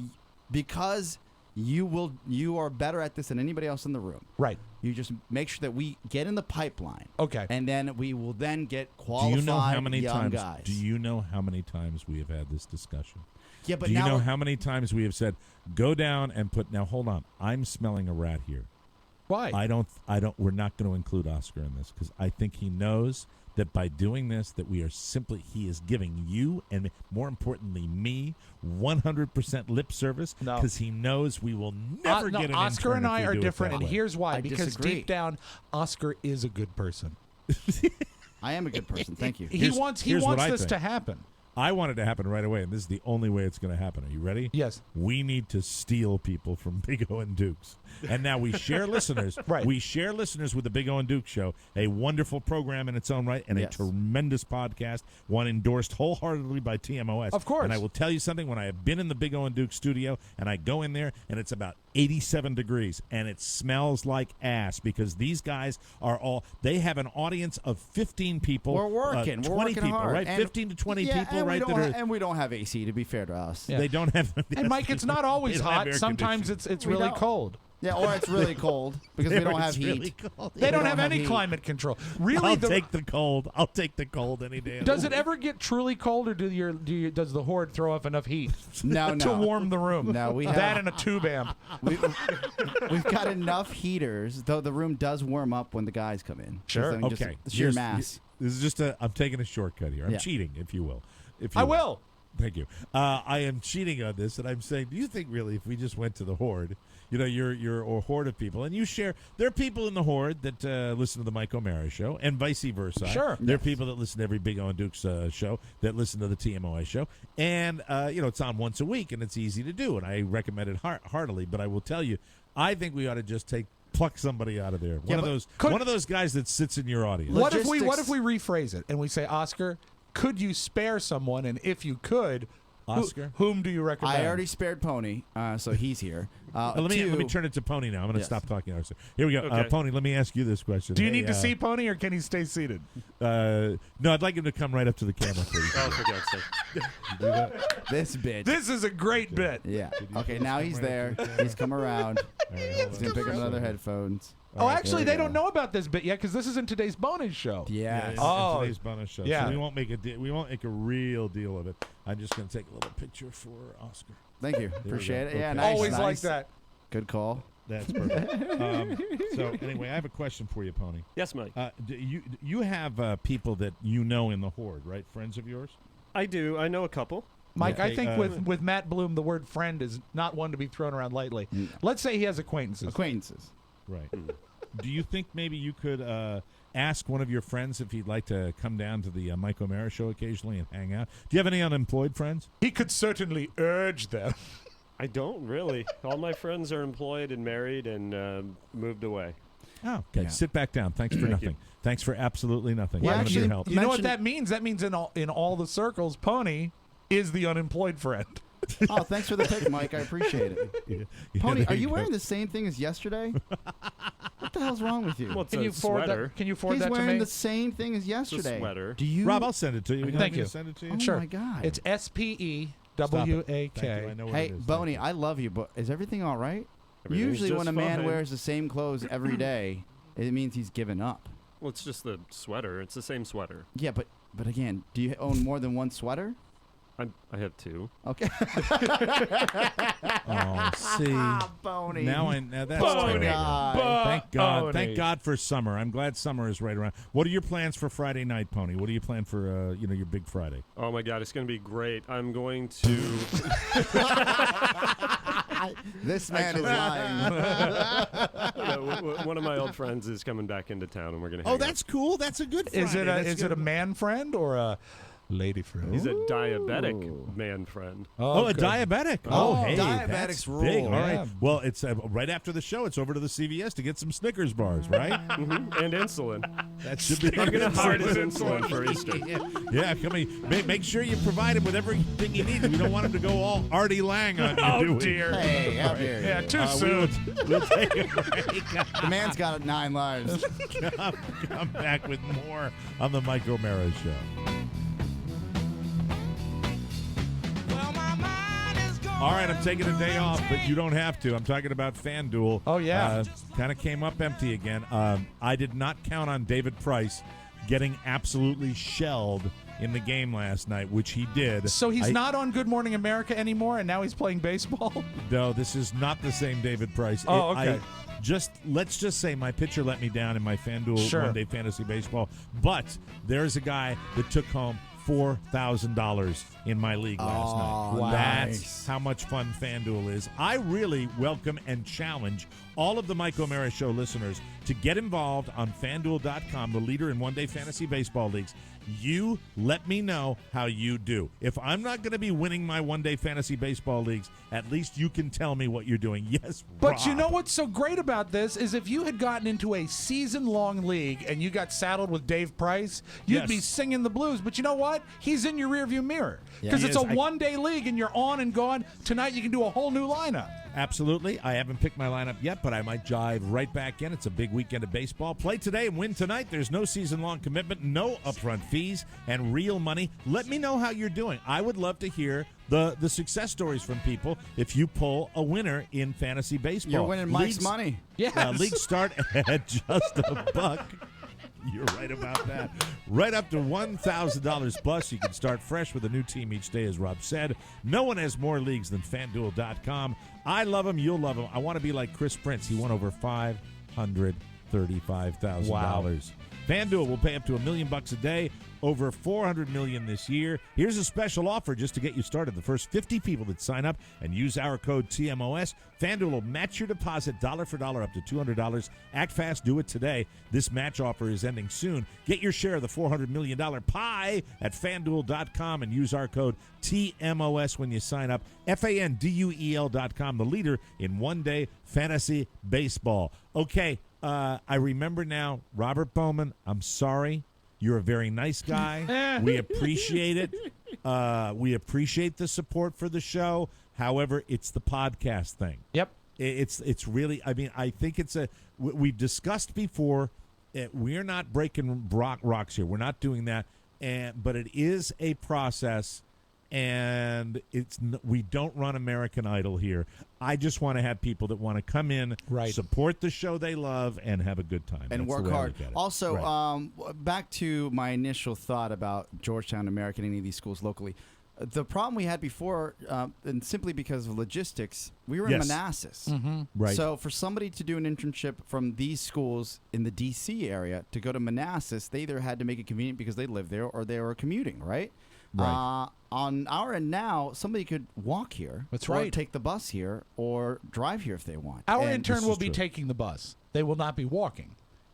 Because you are better at this than anybody else in the room. Right. You just make sure that we get in the pipeline. Okay. And then we will then get Do qualified you know how many young times? guys. Do you know how many times we have had this discussion? Yeah, but do you now know we're- how many times we have said, "Go down and put"? Now hold on, I'm smelling a rat here. Why? I don't. We're not going to include Oscar in this because I think he knows that by doing this, that we are simply he is giving you and more importantly me 100% lip service No. because he knows we will never No, get an Oscar intern and if we I are do it different, that and way. here's why. I Because disagree. deep down, Oscar is a good person. I am a good person. Thank you. He wants here's what I this think. to happen. I want it to happen right away, and this is the only way it's going to happen. Are you ready? Yes. We need to steal people from Big O and Dukes. And now we share listeners. Right. We share listeners with the Big O and Duke Show, a wonderful program in its own right, and Yes. a tremendous podcast, one endorsed wholeheartedly by TMOS. Of course. And I will tell you something, when I have been in the Big O and Duke studio, and I go in there, and it's about 87 degrees, and it smells like ass, because these guys are all, they have an audience of 15 people. We're working. 20 We're working people, hard. right? And- 15 to 20 yeah, people, and right? And we don't have AC, to be fair to us. Yeah. They don't have. And Mike, it's not always They don't have hot. air Sometimes conditioning. it's We really don't. cold. Yeah, or it's really cold because we don't have It's heat. really cold. They don't have any heat. climate control. Really, I'll take the cold. I'll take the cold any day. of the does it week. ever get truly cold, or does the horde throw off enough heat No, to no. warm the room? No, we that have- and a tube amp. We've got enough heaters, though the room does warm up when the guys come in. Sure. Just Okay. the sheer Here's- mass. This is just a. I'm taking a shortcut here. I'm Yeah. cheating, if you will. I will. Thank you. I am cheating on this, and I'm saying, do you think really, if we just went to the horde, you're a horde of people, and you share? There are people in the horde that listen to the Mike O'Mara show, and vice versa. Sure. There are people that listen to every Big O and Duke's show, that listen to the TMOS show, and it's on once a week, and it's easy to do, and I recommend it heartily. But I will tell you, I think we ought to just pluck somebody out of there. Yeah, One of those guys that sits in your audience. What if we Logistics- rephrase it and we say, Oscar, could you spare someone? And if you could, Oscar? whom do you recommend? I already spared Pony, so he's here. Let me turn it to Pony now. I'm going to Yes. stop talking. Here we go. Okay. Pony, let me ask you this question. Do you Hey, need to see Pony, or can he stay seated? No, I'd like him to come right up to the camera, please. Oh, for God's sake. You do that? This bitch. This is a great bit. Yeah. you Okay, please now come he's right there. up to the camera? He's come around. All right, hold He's on gonna pick up just a another second. headphones. Oh, right, actually, there they we don't go. know about this bit yet because this isn't today's bonus show. Yeah, Yes. Oh. today's bonus show. Yeah. So we won't make a real deal of it. I'm just going to take a little picture for Oscar. Thank you. we Appreciate go. it. Yeah, Okay. nice. Always nice. like that. Good call. That's perfect. So anyway, I have a question for you, Pony. Yes, Mike. You have people that you know in the horde, right? Friends of yours? I do. I know a couple. Mike, Yeah. I think Okay, with Matt Bloom, the word friend is not one to be thrown around lightly. Let's say he has acquaintances. Acquaintances. Right. Do you think maybe you could ask one of your friends if he'd like to come down to the Mike O'Mara show occasionally and hang out? Do you have any unemployed friends? He could certainly urge them. I don't really. All my friends are employed and married and moved away. Oh, okay. Yeah. Sit back down. Thanks for nothing. Thanks for absolutely nothing. Yeah, None of actually, your help. You know what mentioned- that means? That means in all the circles, Pony is the unemployed friend. Oh, thanks for the pick, Mike. I appreciate it. Pony, are you wearing the same thing as yesterday? What the hell's wrong with you? Well, it's Can a you forward sweater. that? Can you forward He's that to wearing me? the same thing as yesterday. sweater. Do you? Rob, I'll send it to you. Thank you. Send it to you? Oh Sure. my God. It's SPEWAK. Thank you. I know what Hey, it is. Boney, I love you, but is everything all right? Everything's Usually just when a man fine. wears the same clothes every day, it means he's given up. Well, it's just the sweater. It's the same sweater. Yeah, but again, do you own more than one sweater? I have two. Okay. Oh, see. Boney. Now that's Boney. terrible. Thank God. Boney. Thank God for summer. I'm glad summer is right around. What are your plans for Friday night, Pony? What do you plan for your big Friday? Oh my God, it's going to be great. I'm going to. This man is lying. One of my old friends is coming back into town, and we're going to. Oh, that's cool. That's a good Friday. Is it a man friend or a lady friend? He's a diabetic man friend. Oh, a good. diabetic. Oh, Hey, diabetics that's rule. big. All right. Yeah. Well, it's right after the show. It's over to the CVS to get some Snickers bars, right? And insulin. That should be. I'm going to hard his insulin for Easter. Yeah, come on. Make sure you provide him with everything he needs. We don't want him to go all Artie Lang on you, do Oh we? dear. Hey, how dare you. Yeah, too soon. We'll take a break. The man's got 9 lives. Come back with more on the Mike O'Mara Show. All right, I'm taking a day off, but you don't have to. I'm talking about FanDuel. Oh, yeah. Kind of came up empty again. I did not count on David Price getting absolutely shelled in the game last night, which he did. So he's not on Good Morning America anymore, and now he's playing baseball? No, this is not the same David Price. Oh, okay. Let's just say my pitcher let me down in my FanDuel one-day fantasy baseball, but there's a guy that took home $4,000 in my league last night. Wow. That's how much fun FanDuel is. I really welcome and challenge all of the Mike O'Mara Show listeners to get involved on FanDuel.com, the leader in one-day fantasy baseball leagues. You let me know how you do. If I'm not going to be winning my one-day fantasy baseball leagues, at least you can tell me what you're doing. Yes, But Rob. you know what's so great about this is if you had gotten into a season-long league and you got saddled with Dave Price, you'd be singing the blues. But you know what? He's in your rearview mirror because it's a one-day league and you're on and gone. Tonight you can do a whole new lineup. Absolutely. I haven't picked my lineup yet, but I might jive right back in. It's a big weekend of baseball. Play today and win tonight. There's no season-long commitment, no upfront fees, and real money. Let me know how you're doing. I would love to hear the success stories from people if you pull a winner in fantasy baseball. You're winning Mike's money. Yes. Leagues start at just $1. You're right about that. Right up to $1,000 plus. You can start fresh with a new team each day, as Rob said. No one has more leagues than FanDuel.com. I love him. You'll love him. I want to be like Chris Prince. He won over $535,000. Wow. FanDuel will pay up to $1 million a day, over $400 million this year. Here's a special offer just to get you started. The first 50 people that sign up and use our code TMOS, FanDuel will match your deposit dollar for dollar up to $200. Act fast, do it today. This match offer is ending soon. Get your share of the $400 million pie at FanDuel.com and use our code TMOS when you sign up. FanDuel.com, the leader in one-day fantasy baseball. Okay. I remember now, Robert Bowman, I'm sorry. You're a very nice guy. We appreciate it. We appreciate the support for the show. However, it's the podcast thing. Yep. It's really, I mean, I think it's we've discussed before, we're not breaking rocks here. We're not doing that. But it is a process. And we don't run American Idol here. I just want to have people that want to come in, support the show they love, and have a good time. And That's work the way I hard. look at it. Also, back to my initial thought about Georgetown, American, any of these schools locally. The problem we had before, and simply because of logistics, we were in Manassas. Mm-hmm. Right. So for somebody to do an internship from these schools in the D.C. area to go to Manassas, they either had to make it convenient because they lived there or they were commuting, right? Right. On our end now, somebody could walk here. That's or right. take the bus here or drive here if they want. Our And intern this will is be true. taking the bus. They will not be walking.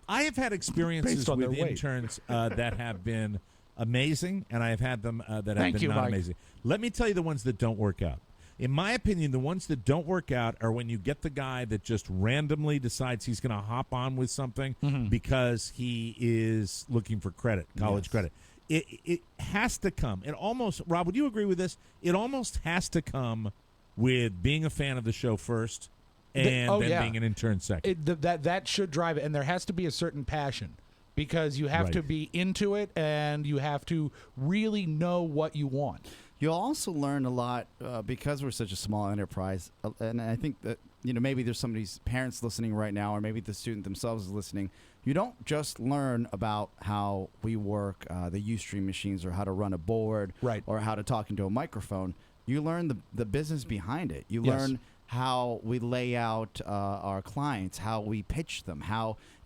I have had experiences Based on with their weight. interns that have been amazing, and I have had them that have Thank been you, not Mike. amazing. Let me tell you the ones that don't work out. In my opinion, the ones that don't work out are when you get the guy that just randomly decides he's going to hop on with something because he is looking for credit, college credit. it has to come. It almost, Rob, would you agree with this? It almost has to come with being a fan of the show first and then being an intern second. That should drive it, and there has to be a certain passion because you have to be into it and you have to really know what you want. You'll also learn a lot because we're such a small enterprise, and I think that maybe there's somebody's parents listening right now, or maybe the student themselves is listening. You don't just learn about how we work the Ustream machines or how to run a board or how to talk into a microphone. You learn the business behind it. You learn how we lay out our clients, how we pitch them,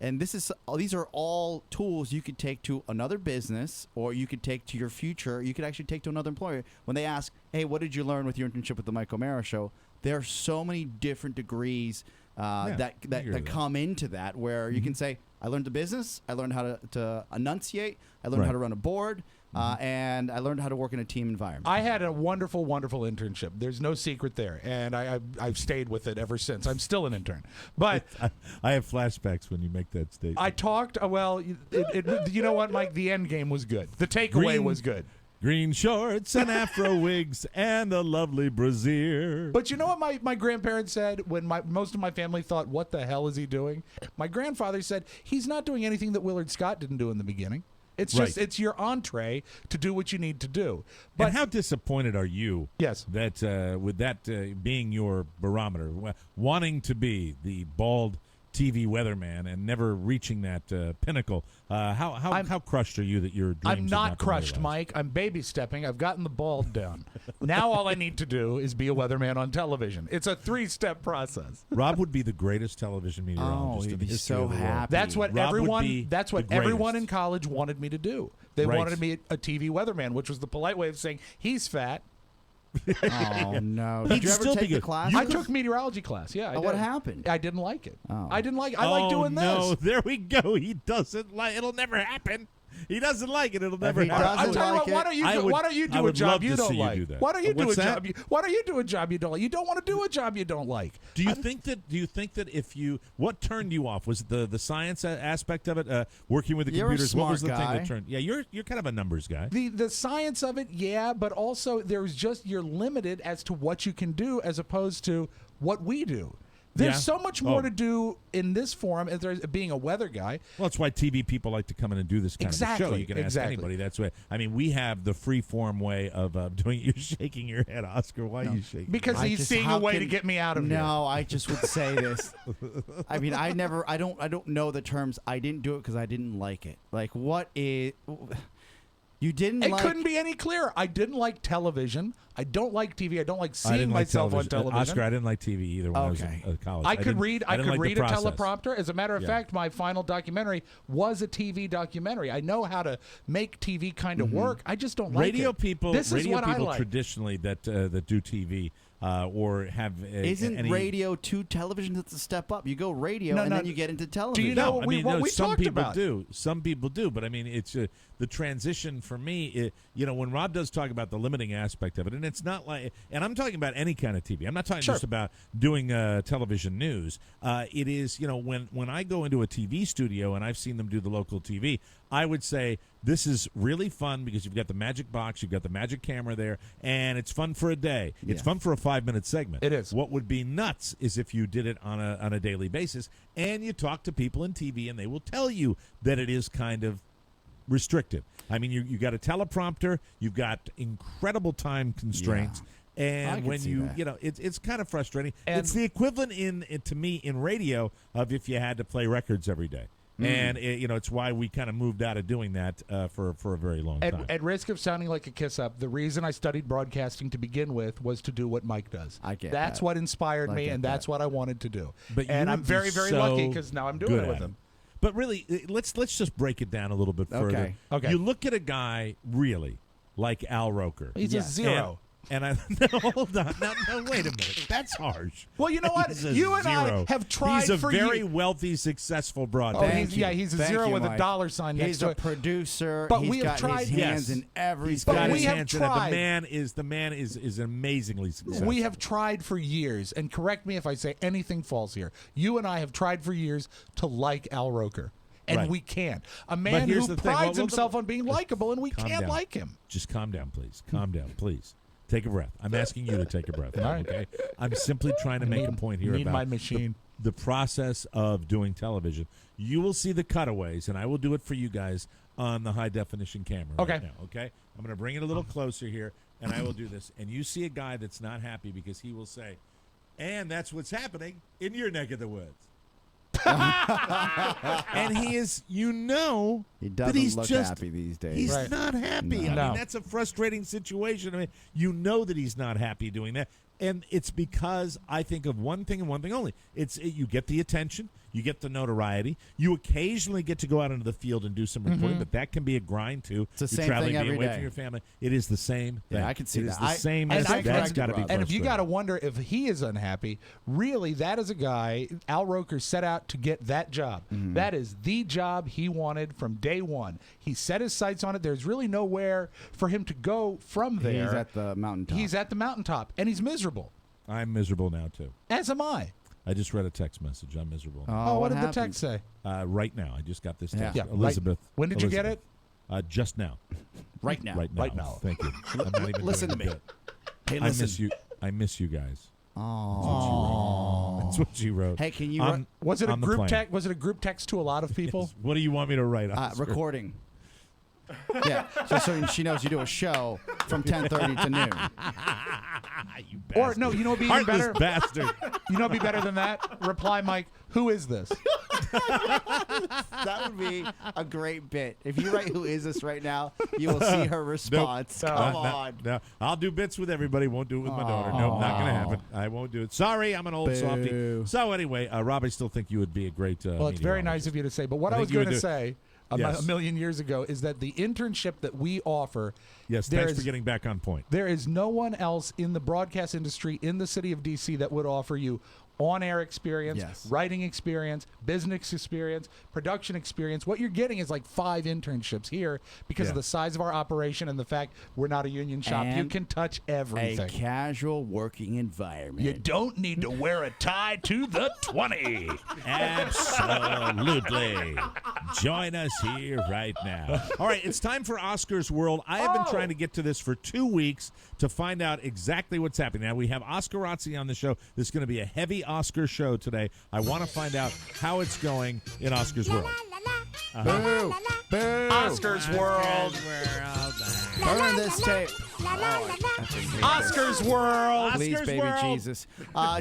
and these are all tools you could take to another business, or you could take to your future. You could actually take to another employer when they ask, "Hey, what did you learn with your internship with the Mike O'Mara Show?" There are so many different degrees that come into that, where you can say, "I learned the business. I learned how to enunciate. I learned how to run a board." And I learned how to work in a team environment. I had a wonderful, wonderful internship. There's no secret there, and I've stayed with it ever since. I'm still an intern, but I have flashbacks when you make that statement. I talked. Well, you know what, Mike? The end game was good. The takeaway was good. Green shorts and afro wigs and a lovely brassiere. But you know what my grandparents said when most of my family thought, "What the hell is he doing?" My grandfather said, "He's not doing anything that Willard Scott didn't do in the beginning. It's just it's your entree to do what you need to do." But and how disappointed are you? Yes, that with that being your barometer, wanting to be the bald TV weatherman and never reaching that pinnacle. How crushed are you that your dreams I'm not have been crushed, realized? Mike. I'm baby stepping. I've gotten the bald down. Now all I need to do is be a weatherman on television. It's a 3-step process. Rob would be the greatest television meteorologist in the history of the world. That's what Rob everyone. That's what everyone greatest. in college wanted me to do. They wanted me a TV weatherman, which was the polite way of saying he's fat. Oh no! He'd Did you ever still be take the good. class? I took meteorology class. Yeah. I what did. happened? I didn't like it. Oh. I didn't like. I like doing this. No, there we go. He doesn't like. It'll never happen. He doesn't like it. It'll never he happen. doesn't I'll tell you like what. Why don't you do a job you don't like? Why don't you do a job? Why don't you do a job you don't like? You don't want to do a job you don't like. Do you think that if you what turned you off was it the science aspect of it, working with the You're computers? a smart What was the guy. thing that turned? Yeah, you're kind of a numbers guy. The science of it, yeah, but also there's just you're limited as to what you can do as opposed to what we do. There's so much more to do in this forum as there's being a weather guy. Well, that's why TV people like to come in and do this kind of a show. You can ask anybody. That's why. I mean, we have the free form way of doing it. You're shaking your head, Oscar. Why are you shaking? Because he's seeing a way to get me out of here. No, I just would say this. I mean, I don't know the terms. I didn't do it because I didn't like it. Like, what is... You didn't It couldn't be any clearer. I didn't like television. I don't like TV. I don't like seeing myself on television. Oscar, I didn't like TV either when I was in college. I could read a process. teleprompter. As a matter of fact, my final documentary was a TV documentary. I know how to make TV kind of work. I just don't like radio it. people. This is what I like. Traditionally that do TV. Or have isn't radio to television? That's a step up. You go radio and then you get into television. Do you know what we some talked people about? do. Some people do, but I mean, it's the transition for me. When Rob does talk about the limiting aspect of it, and it's not like, and I'm talking about any kind of TV. I'm not talking just about doing television news. It is, when I go into a TV studio and I've seen them do the local TV, I would say this is really fun because you've got the magic box, you've got the magic camera there, and it's fun for a day. It's fun for a 5-minute segment. It is. What would be nuts is if you did it on a daily basis and you talk to people in TV and they will tell you that it is kind of restrictive. I mean, you got a teleprompter, you've got incredible time constraints. Yeah. And when it's kind of frustrating. And it's the equivalent to me in radio of if you had to play records every day. And it's why we kind of moved out of doing that for a very long time. At risk of sounding like a kiss up, the reason I studied broadcasting to begin with was to do what Mike does. That's what inspired me, and that's what I wanted to do. And I'm very, very lucky because now I'm doing it with him. But really, let's just break it down a little bit further. Okay. You look at a guy really like Al Roker. He's a zero. And hold on. No, wait a minute. That's harsh. Well, you know what? You and I have tried for for He's a very wealthy, successful broadcaster. He's a zero with a dollar sign next to it. He's a producer. But we have tried his hands in everything. He's got his have hands tried. in it. The man is amazingly successful. We have tried for years, and correct me if I say anything false here. You and I have tried for years to like Al Roker. and Right. we can't. A man here's who the thing. prides Well, himself on being likable, and we calm can't down. like him. Just calm down, please. Calm down, please. Take a breath. I'm asking you to take a breath. Okay. I'm simply trying to make a point here need about my machine. the process of doing television. You will see the cutaways, and I will do it for you guys on the high definition camera Okay. right now. Okay. I'm going to bring it a little closer here, and I will do this. And you see a guy that's not happy because he will say, "And that's what's happening in your neck of the woods." And he is, he that doesn't he's look just happy these days. He's Right. not happy. No. I mean, that's a frustrating situation. I mean, you know that he's not happy doing that. And it's because I think of one thing and one thing only. You get the attention, you get the notoriety, you occasionally get to go out into the field and do some reporting, but that can be a grind too. It's the You're same traveling, thing every being away day. from your family. It is the same thing. Yeah, I can see It is that. the same. And That's I got to be and if you frustrating. got to wonder if he is unhappy, really, that is a guy Al Roker set out to get that job. Mm-hmm. That is the job he wanted from day one. He set his sights on it. There's really nowhere for him to go from there. He's at the mountaintop. He's at the mountaintop, and he's miserable. I'm miserable now too. As am I. I just read a text message. I'm miserable. Oh, what did happened? the text say? Right now, I just got this text. Yeah, right. Elizabeth. When did you get Elizabeth. Just now. Right now. Right now. Right now. Thank you. I'm not even Listen doing to me. the bit. Hey, I listen. miss you. I miss you guys. Oh. That's what she wrote. Hey, can you On- Was it a on the group plane. text? Was it a group text to a lot of people? Yes. What do you want me to write? Oscar? recording? Yeah, so she knows you do a show from 10:30 to noon. You Or bastard. no, you know what'd be even Heartless better. bastard. You know what'd be better than that? Reply, Mike. Who is this? That would be a great bit. If you write "Who is this?" right now, you will see her response. Nope. Come No, on. no. I'll do bits with everybody. Won't do it with my daughter. Nope, not going to happen. I won't do it. Sorry, I'm an old softy. Boo. So anyway, Rob, I still think you would be a great. Well, it's very nice of you to say. But what I was think you going to would do- say Yes. a million years ago is that the internship that we offer, Yes, there thanks is- for getting back on point. there is no one else in the broadcast industry in the city of D.C. that would offer you on-air experience, Yes. writing experience, business experience, production experience. What you're getting is like 5 internships here because of Yeah. the size of our operation and the fact we're not a union shop. You And can touch A everything. casual working environment. You don't need to wear a tie to the 20. Absolutely. Join us here right now. All right, it's time for Oscar's World. I have been trying to get to this for 2 weeks to find out exactly what's happening. Now, we have Oscar Razzi on the show. This is going to be a heavy Oscar show today. I want to find out how it's going in Oscar's World. Boo! Boo! Oscar's World. Burn this tape. Oscar's World. Please, Oscar's baby World. Jesus.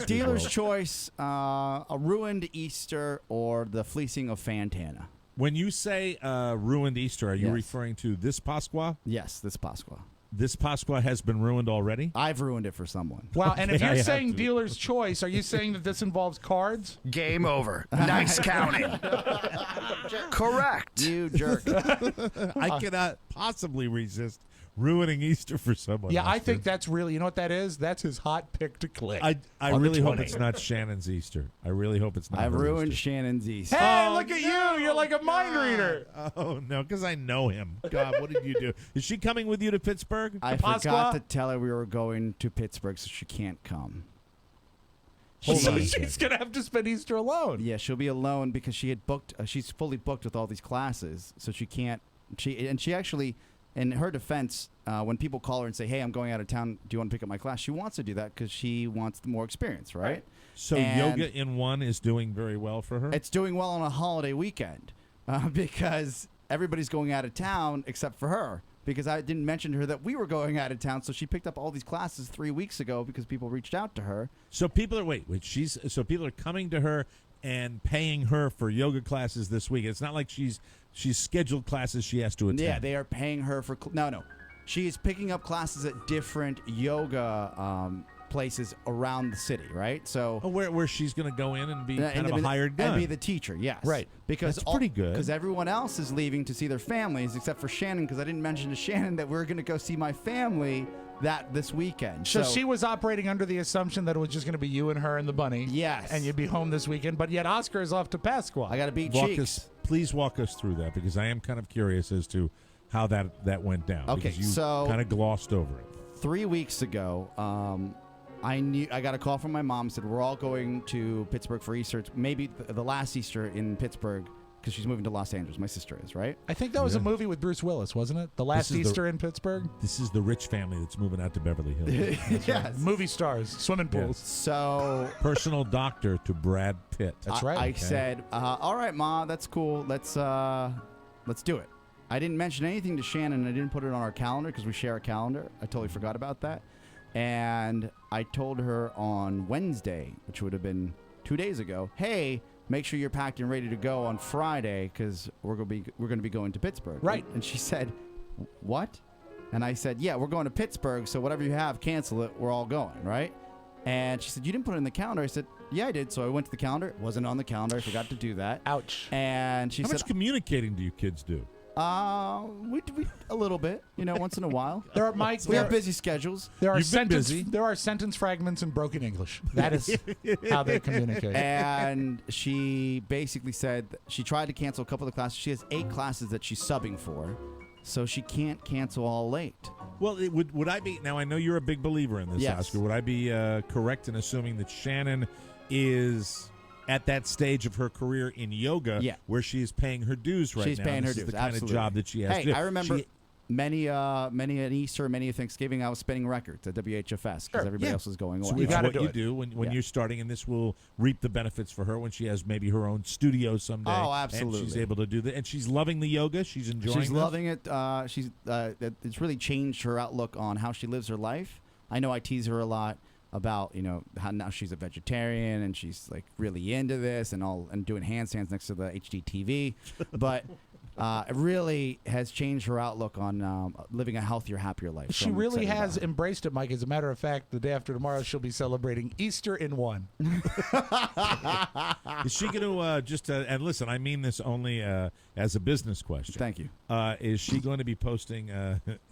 Dealer's choice: a ruined Easter or the fleecing of Fantana. When you say ruined Easter, are you Yes. referring to this Pasqua? Yes, this Pasqua. This Pasqua has been ruined already? I've ruined it for someone. Wow, and if Okay, I you're have saying to. dealer's choice, are you saying that this involves cards? Game over. Nice counting. Correct. You jerk. I cannot possibly resist ruining Easter for someone. Yeah, I Oscar. think that's really, you know what that is? That's his hot pick to click. I on the really hope 20. it's not Shannon's Easter. I really hope it's not. I've her ruined Easter. Shannon's Easter. Hey, Oh, look at you! You're like a mind reader. Oh no, because I know him. God, what did you do? Is she coming with you to Pittsburgh? I Pasqua? forgot to tell her we were going to Pittsburgh, so she can't come. Hold on a She's second. gonna have to spend Easter alone. Yeah, she'll be alone because she had booked. She's fully booked with all these classes, so she can't. She actually, in her defense, when people call her and say, "Hey, I'm going out of town. Do you want to pick up my class?" She wants to do that because she wants more experience, right? So And yoga in one is doing very well for her. It's doing well on a holiday weekend because everybody's going out of town except for her. Because I didn't mention to her that we were going out of town, so she picked up all these classes 3 weeks ago because people reached out to her. So people are so people are coming to her and paying her for yoga classes this week. It's not like she's scheduled classes she has to attend. Yeah, they are paying her for no. She is picking up classes at different yoga places around the city, right? So where she's going to go in and be and kind of a be the- hired gun. and be the teacher, yes, Right. Because That's pretty good. Because everyone else is leaving to see their families, except for Shannon. Because I didn't mention to Shannon that we're going to go see my family this weekend. So she was operating under the assumption that it was just going to be you and her and the bunny. Yes. And you'd be home this weekend, but yet Oscar is off to Pasqua. I got to beat walk cheeks. please walk us through that because I am kind of curious as to how that went down. Okay, because you so- kind of glossed over it. 3 weeks ago, I got a call from my mom. Said we're all going to Pittsburgh for Easter. It's maybe the last Easter in Pittsburgh because she's moving to Los Angeles. My sister is, right? I think that was a movie with Bruce Willis, wasn't it? The Last Easter in Pittsburgh. This is the rich family that's moving out to Beverly Hills. Yes. Movie stars, swimming pools. So personal doctor to Brad Pitt. That's right. I said, all right, Ma, that's cool. Let's do it. I didn't mention anything to Shannon. I didn't put it on our calendar because we share a calendar. I totally forgot about that. And I told her on Wednesday, which would have been 2 days ago, hey, make sure you're packed and ready to go on Friday because we're going to be going to Pittsburgh. Right. And she said, what? And I said, yeah, we're going to Pittsburgh, so whatever you have, cancel it. We're all going, right? And she said, you didn't put it in the calendar. I said, yeah, I did. So I went to the calendar. It wasn't on the calendar. I forgot to do that. Ouch. And she How said, much communicating do you kids do? we a little bit, once in a while. There are Mike. We have busy schedules. There are You've been busy. There are sentence fragments in broken English. That is how they communicate. And she basically said that she tried to cancel a couple of the classes. She has 8 classes that she's subbing for, so she can't cancel all late. Well, would I be now? I know you're a big believer in this, Yes. Oscar. Would I be correct in assuming that Shannon is at that stage of her career in yoga, where she is paying her dues right now? She's paying her This dues. is the kind Absolutely. of job that she has. Hey, to do. I remember many at Easter, many at Thanksgiving, I was spinning records at WHFS because everybody else was going So away. it's what you do when you're starting, and this will reap the benefits for her when she has maybe her own studio someday. Oh, absolutely. And she's able to do that, and she's loving the yoga. She's enjoying. She's this? loving it. It's really changed her outlook on how she lives her life. I know I tease her a lot about how now she's a vegetarian and she's like really into this and doing handstands next to the HD TV, but it really has changed her outlook on living a healthier, happier life. So She I'm really excited has about it. embraced it, Mike. As a matter of fact, the day after tomorrow, she'll be celebrating Easter in one. Is she going to just and listen? I mean this only as a business question. Thank you. Is she going to be posting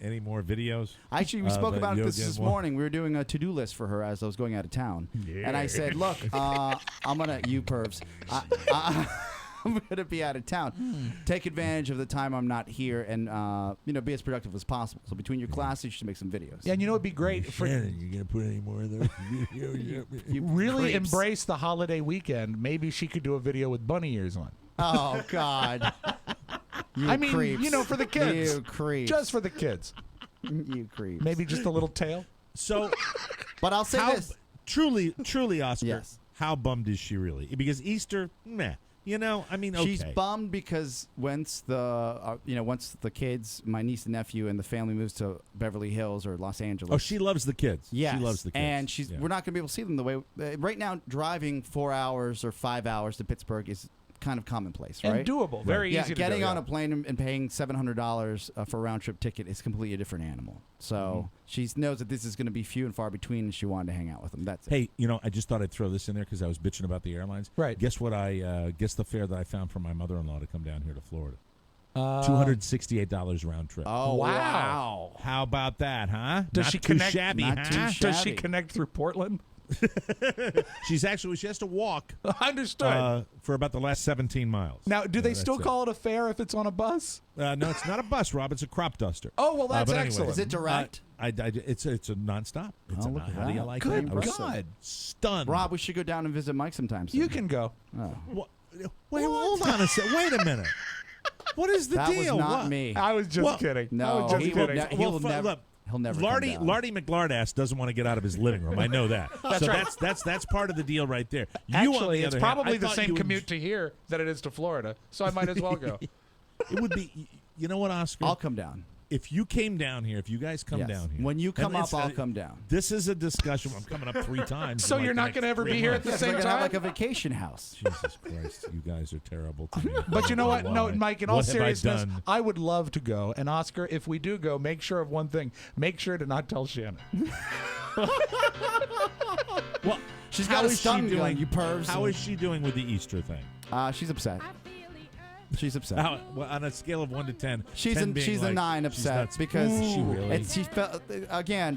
any more videos? Actually, we spoke about this yoga morning. We were doing a to-do list for her as I was going out of town, and I said, "Look, I'm gonna you pervs." I'm going to be out of town. Take advantage of the time I'm not here and, be as productive as possible. So between your classes, you should make some videos. Yeah, and it'd be great for Shannon, you going to put any more of those videos? you really embrace the holiday weekend. Maybe she could do a video with bunny ears on. Oh, God. I mean, creeps. for the kids. You creeps. Just for the kids. You creeps. Maybe just a little tail. So, but I'll say this. Truly, Oscar, Yes. how bummed is she really? Because Easter, meh. I mean, okay. She's bummed because once the kids, my niece and nephew, and the family moves to Beverly Hills or Los Angeles. Oh, she loves the kids. Yes. She loves the kids. And we're not going to be able to see them the way right now. Driving 4 hours or 5 hours to Pittsburgh is kind of commonplace, right? And doable. Very easy to do. Getting on a plane and paying $700 for a round trip ticket is completely a different animal. So she knows that this is going to be few and far between, and she wanted to hang out with them. That's it. Hey, I just thought I'd throw this in there because I was bitching about the airlines. Right. Guess what? Guess the fare that I found for my mother-in-law to come down here to Florida. $268 round trip. Oh, wow. How about that, huh? Does Not she too connect? shabby, Not huh? too Does she shabby. connect through Portland? She has to walk Understood. for about the last 17 miles. Now, do they That's still call it a fare if it's on a bus? No, it's not a bus, Rob. It's a crop duster. Oh, well, that's but anyway, excellent. Is it direct? It's a nonstop. It's Oh, look at how do you that. like Good that? I was God. stunned. Rob, we should go down and visit Mike sometime soon. You can go. Oh. Wait, hold on a second. Wait a minute. What is the That deal? was not What? me. I was just Well, kidding. I No, was just he will kidding. ne- he'll never. Look, He'll never Lardy come down. McLardass doesn't want to get out of his living room. I know that. That's right. That's part of the deal right there. You, on Actually, the it's other hand, probably I the thought same you would- commute to here that it is to Florida, so I might as well go. It would be. You know what, Oscar? I'll come down. If you came down here, if you guys come Yes. down here, When you come and up, I'll come down. This is a discussion. I'm coming up 3 times. So in you're like not the going to next ever 3 be here at months. the Yes, same we're gonna have time? like a vacation house. Jesus Christ, you guys are terrible to me. But you know what? No, Why? Mike, in all What have I seriousness, done? I would love to go. And Oscar, if we do go, make sure of one thing. Make sure to not tell Shannon. Well, She's how got a is she stun gun, doing? you pervs. How is she doing with the Easter thing? She's upset. She's upset. Well, on a scale of 1 to 10, She's 10 being a like, 9 she's upset nuts. because Is she really?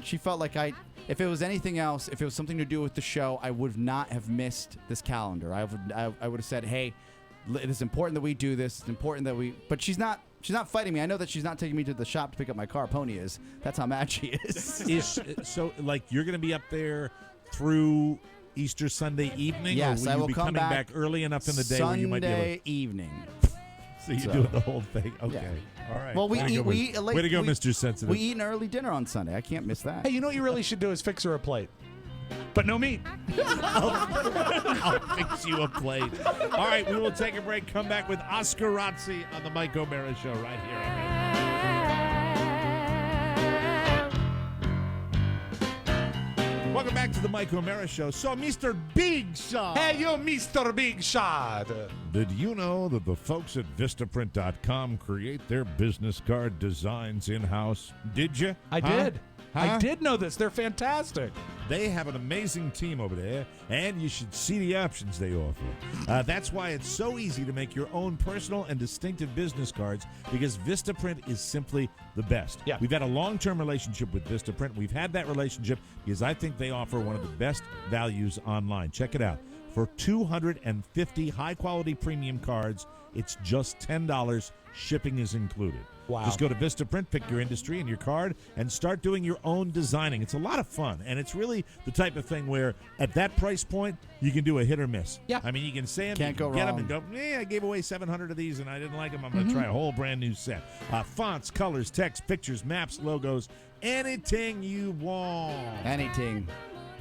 she felt like if it was anything else, if it was something to do with the show, I would not have missed this calendar. I would have said, hey, it is important that we do this. It's important that we. But she's not fighting me. I know that she's not taking me to the shop to pick up my car. Pony is. That's how mad she is. So like you're going to be up there through Easter Sunday evening? Yes, or will I you will be come coming back early enough in the day where you might be able to... Sunday evening. So you do the whole thing. Okay. All right. Well, we Way to eat. go, We Mr. eat. Like, Way to go, we, Mr. Sensitive. We eat an early dinner on Sunday. I can't miss that. Hey, you know what you really should do is fix her a plate, but no meat. I'll fix you a plate. All right, we will take a break. Come back with Oscar Razzi on the Mike O'Mara Show right here. Welcome back to the Mike O'Mara Show. So, Mr. Big Shot. Hey, you Mr. Big Shot. Did you know that the folks at Vistaprint.com create their business card designs in-house? Did you? I did. I did know this. They're fantastic. They have an amazing team over there, and you should see the options they offer. That's why it's so easy to make your own personal and distinctive business cards, because Vistaprint is simply the best. Yeah. We've had a long-term relationship with Vistaprint. We've had that relationship because I think they offer one of the best values online. Check it out. For 250 high-quality premium cards, it's just $10. Shipping is included. Wow. Just go to Vistaprint, pick your industry and your card, and start doing your own designing. It's a lot of fun, and it's really the type of thing where at that price point, you can do a hit or miss. Yeah. I mean, you can say them, Can't go get them, wrong. and go, I gave away 700 of these, and I didn't like them. I'm going to try a whole brand new set. Fonts, colors, text, pictures, maps, logos, anything you want. Anything.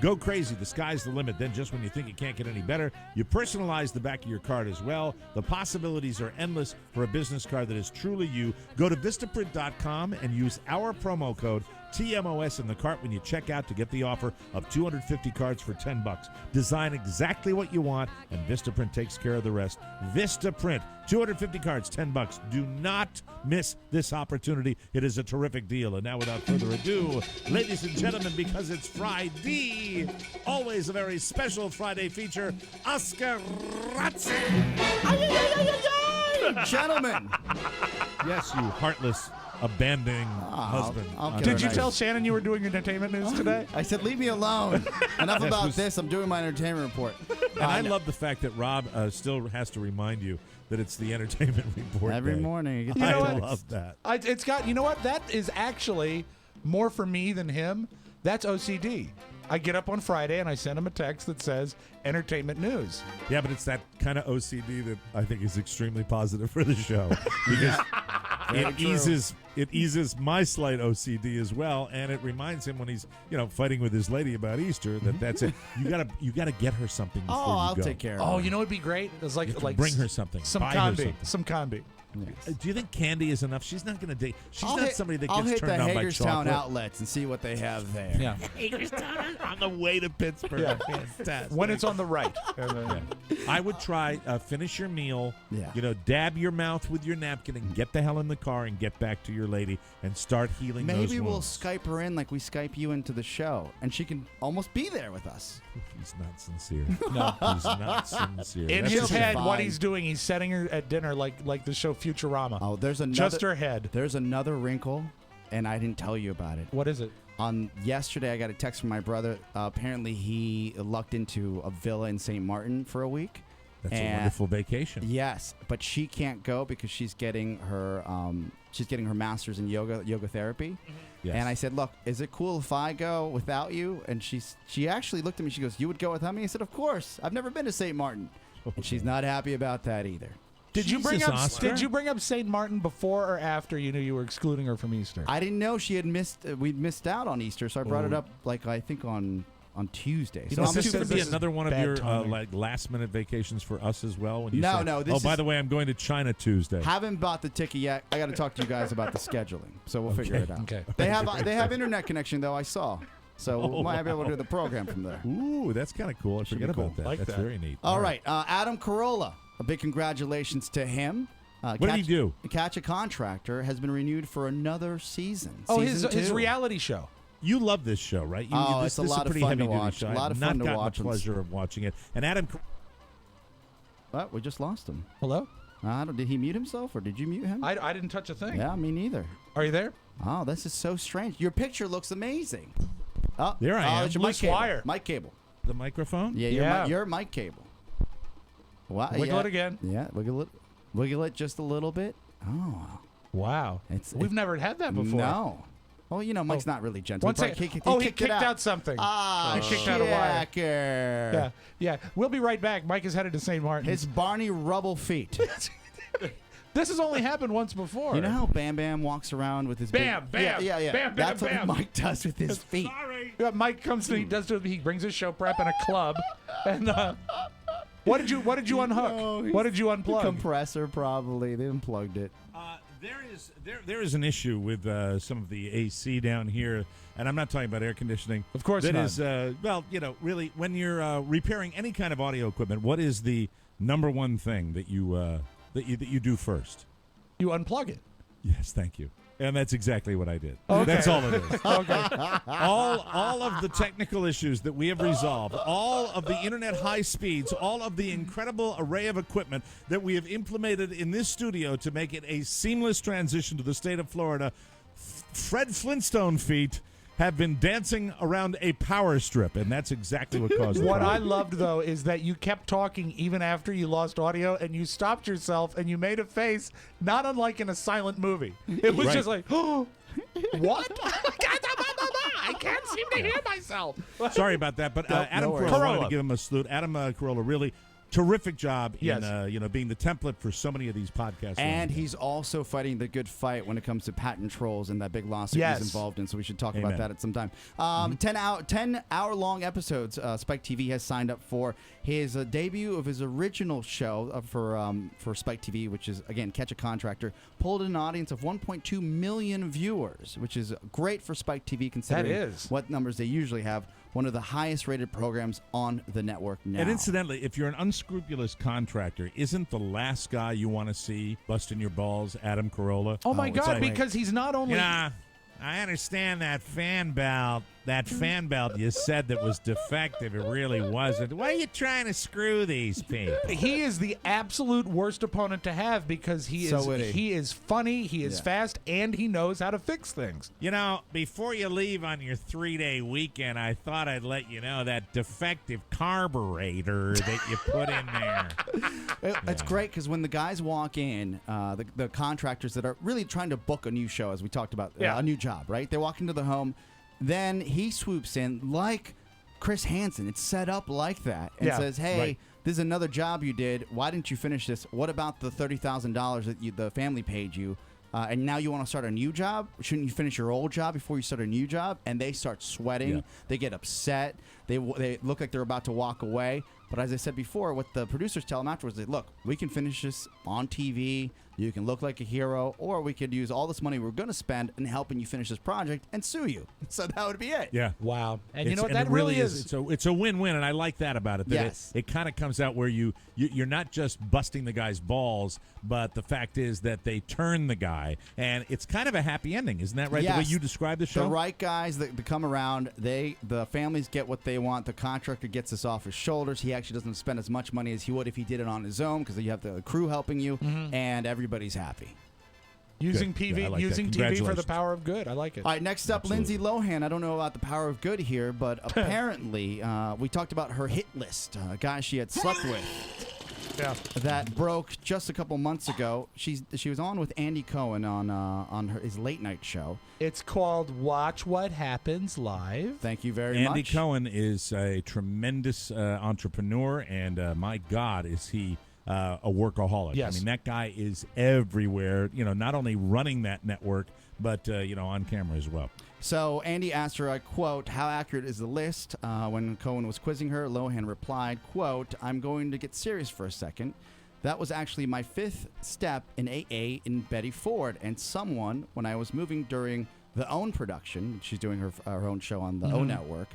Go crazy. The sky's the limit. Then just when you think it can't get any better, you personalize the back of your card as well. The possibilities are endless for a business card that is truly you. Go to Vistaprint.com and use our promo code TMOS in the cart when you check out to get the offer of 250 cards for $10. Design exactly what you want, and Vistaprint takes care of the rest. Vistaprint, 250 cards, $10. Do not miss this opportunity. It is a terrific deal. And now, without further ado, ladies and gentlemen, because it's Friday, always a very special Friday feature, Oscar Razzi. Gentlemen. Yes, you heartless, abandoning husband. I'll get Did you nice. tell Shannon you were doing entertainment news today? I said, leave me alone. Enough This about was- this. I'm doing my entertainment report. And I love the fact that Rob still has to remind you that it's the entertainment report Every day. morning. You get You know I what? love that. It's got, you know what? That is actually more for me than him. That's OCD. I get up on Friday and I send him a text that says entertainment news. Yeah, but it's that kind of OCD that I think is extremely positive for the show because it eases my slight OCD as well, and it reminds him when he's fighting with his lady about Easter that that's it. You gotta get her something before you I'll go. take care of Oh, it. you know what'd be great? It's like Bring her something. some Buy her candy, something. some candy. Do you think candy is enough? She's not gonna date. She's not somebody that I'll gets hit turned the on by Hagerstown chocolate. outlets and see what they have there. Yeah. Hagerstown on the way to Pittsburgh. Yeah. Fantastic. When it's on the right. I would try finish your meal. Yeah. Dab your mouth with your napkin and get the hell in the car and get back to your lady and start healing those Maybe we'll wounds. Skype her in like we Skype you into the show, and she can almost be there with us. He's not sincere. No. He's not sincere. In That's his just- head, what fine. he's doing, he's setting her at dinner like the show Futurama. Oh, there's another. Just her head. There's another wrinkle, and I didn't tell you about it. What is it? On yesterday, I got a text from my brother. Apparently, he lucked into a villa in St. Martin for a week. That's a And- wonderful vacation. Yes, but she can't go because she's getting her master's in yoga therapy. Yes. And I said, "Look, is it cool if I go without you?" And she actually looked at me. She goes, "You would go without me?" I said, "Of course. I've never been to St. Martin." And she's not happy about that either. Did you bring Jesus, up Oscar. Did you bring up St. Martin before or after you knew you were excluding her from Easter? I didn't know she had missed. We'd missed out on Easter, so I brought it Oh. up I think on Tuesday. You So know, I'm this assuming going to be this is another one of bad your timing. last minute vacations for us as well. When you No, say, no, this Oh, by is- the way, I'm going to China Tuesday. haven't bought the ticket yet. I got to talk to you guys about the scheduling, so we'll figure it out. Okay. They have internet connection though. I saw, so we might be able to do the program from there. Ooh, that's kind of cool. I Should forget be cool. about that. Like That's that. very neat. All right, Adam Carolla. A big congratulations to him. What did he do? Catch a Contractor has been renewed for another season. Oh, Season his 2. reality show. You love this show, right? It's a this is lot of pretty fun to heavy-duty watch. show. A lot I've of not fun to gotten watch. the pleasure of watching it. And Adam, What? We just lost him. Hello? Did he mute himself or did you mute him? I didn't touch a thing. Yeah, me neither. Are you there? Oh, this is so strange. Your picture looks amazing. Oh, There I am. That's your mic Loose cable. wire. Mic cable. the microphone. Yeah, Yeah. your mic cable. Wow, Wiggle yeah. it again. Yeah, wiggle it just a little bit. Oh, Wow. We've never had that before. No. Well, Mike's not really gentle. One second. He kicked out something. Ah, He kicked out a wire. shacker. Yeah. We'll be right back. Mike is headed to St. Martin. His Barney Rubble feet. This has only happened once before. You know how Bam Bam walks around with his Bam, big, bam, yeah. bam, That's bam, what Mike does with his feet. Sorry. Yeah, Mike comes and he brings his show prep in a club, and what did you unhook? What did you unplug? Compressor, probably. They unplugged it. There is an issue with some of the AC down here, and I'm not talking about air conditioning. Of course that not. is really when you're repairing any kind of audio equipment. What is the number one thing that you do first? You unplug it. Yes, thank you. And that's exactly what I did. Okay. That's all it is. Okay. All of the technical issues that we have resolved, all of the internet high speeds, all of the incredible array of equipment that we have implemented in this studio to make it a seamless transition to the state of Florida, Fred Flintstone feet have been dancing around a power strip, and that's exactly what caused the What I problem. loved, though, is that you kept talking even after you lost audio, and you stopped yourself, and you made a face not unlike in a silent movie. It was Right. just like, oh, what? I can't seem to hear myself. Sorry about that, but Adam worries. Carolla, I wanted Carolla. to give him a salute. Adam Carolla, really terrific job Yes. in being the template for so many of these podcasts. And he's also fighting the good fight when it comes to patent trolls and that big lawsuit Yes. he's involved in. So we should talk Amen. about that at some time. 10-hour long episodes. Spike TV has signed up for his debut of his original show for Spike TV, which is again Catch a Contractor. Pulled in an audience of 1.2 million viewers, which is great for Spike TV considering is. what numbers they usually have. One of the highest rated programs on the network now. And incidentally, if you're an unscrupulous contractor, isn't the last guy you want to see busting your balls Adam Carolla? Oh, my it's God, like- because he's not only... Yeah, I understand that fan belt. That fan belt you said that was defective. It really wasn't. Why are you trying to screw these people? He is the absolute worst opponent to have because he So witty. is funny, he is Yeah. fast, and he knows how to fix things. You know, before you leave on your 3-day weekend, I thought I'd let you know that defective carburetor that you put in there. It's great because when the guys walk in, the contractors that are really trying to book a new show, as we talked about, Yeah. a new job, right? They walk into the home, then he swoops in like Chris Hansen. It's set up like that and Yeah, says, hey, right. this is another job you did. Why didn't you finish this? What about the $30,000 that the family paid you? And now you want to start a new job? Shouldn't you finish your old job before you start a new job? And they start sweating. Yeah. They get upset. They look like they're about to walk away. But as I said before, what the producers tell them afterwards is, look, we can finish this on TV. You can look like a hero, or we could use all this money we're going to spend in helping you finish this project and sue you. So that would be it. Yeah. Wow. And you It's- know what? and That it really is. It's a win-win, and I like that about it. That Yes. It kind of comes out where you're not just busting the guy's balls, but the fact is that they turn the guy, and it's kind of a happy ending. Isn't that right? The way Yes. you describe the show? The right guys that come around, the families get what they want. The contractor gets this off his shoulders. He actually doesn't spend as much money as he would if he did it on his own because you have the crew helping you, and everybody's happy. Using Good. Yeah, I like that. using TV for the Congratulations. power of good. I like it. All right, next up, Absolutely. Lindsay Lohan. I don't know about the power of good here, but apparently we talked about her hit list, guys she had slept with. Yeah. That broke just a couple months ago. She was on with Andy Cohen on his late night show. It's called Watch What Happens Live. Thank you very Andy much. Cohen is a tremendous entrepreneur, and my God, is he a workaholic. Yes. I mean, that guy is everywhere, not only running that network, but, on camera as well. So Andy asked her, I quote, how accurate is the list? When Cohen was quizzing her, Lohan replied, quote, I'm going to get serious for a second. That was actually my 5th step in AA in Betty Ford. And someone, when I was moving during the OWN production, she's doing her own show on the OWN network,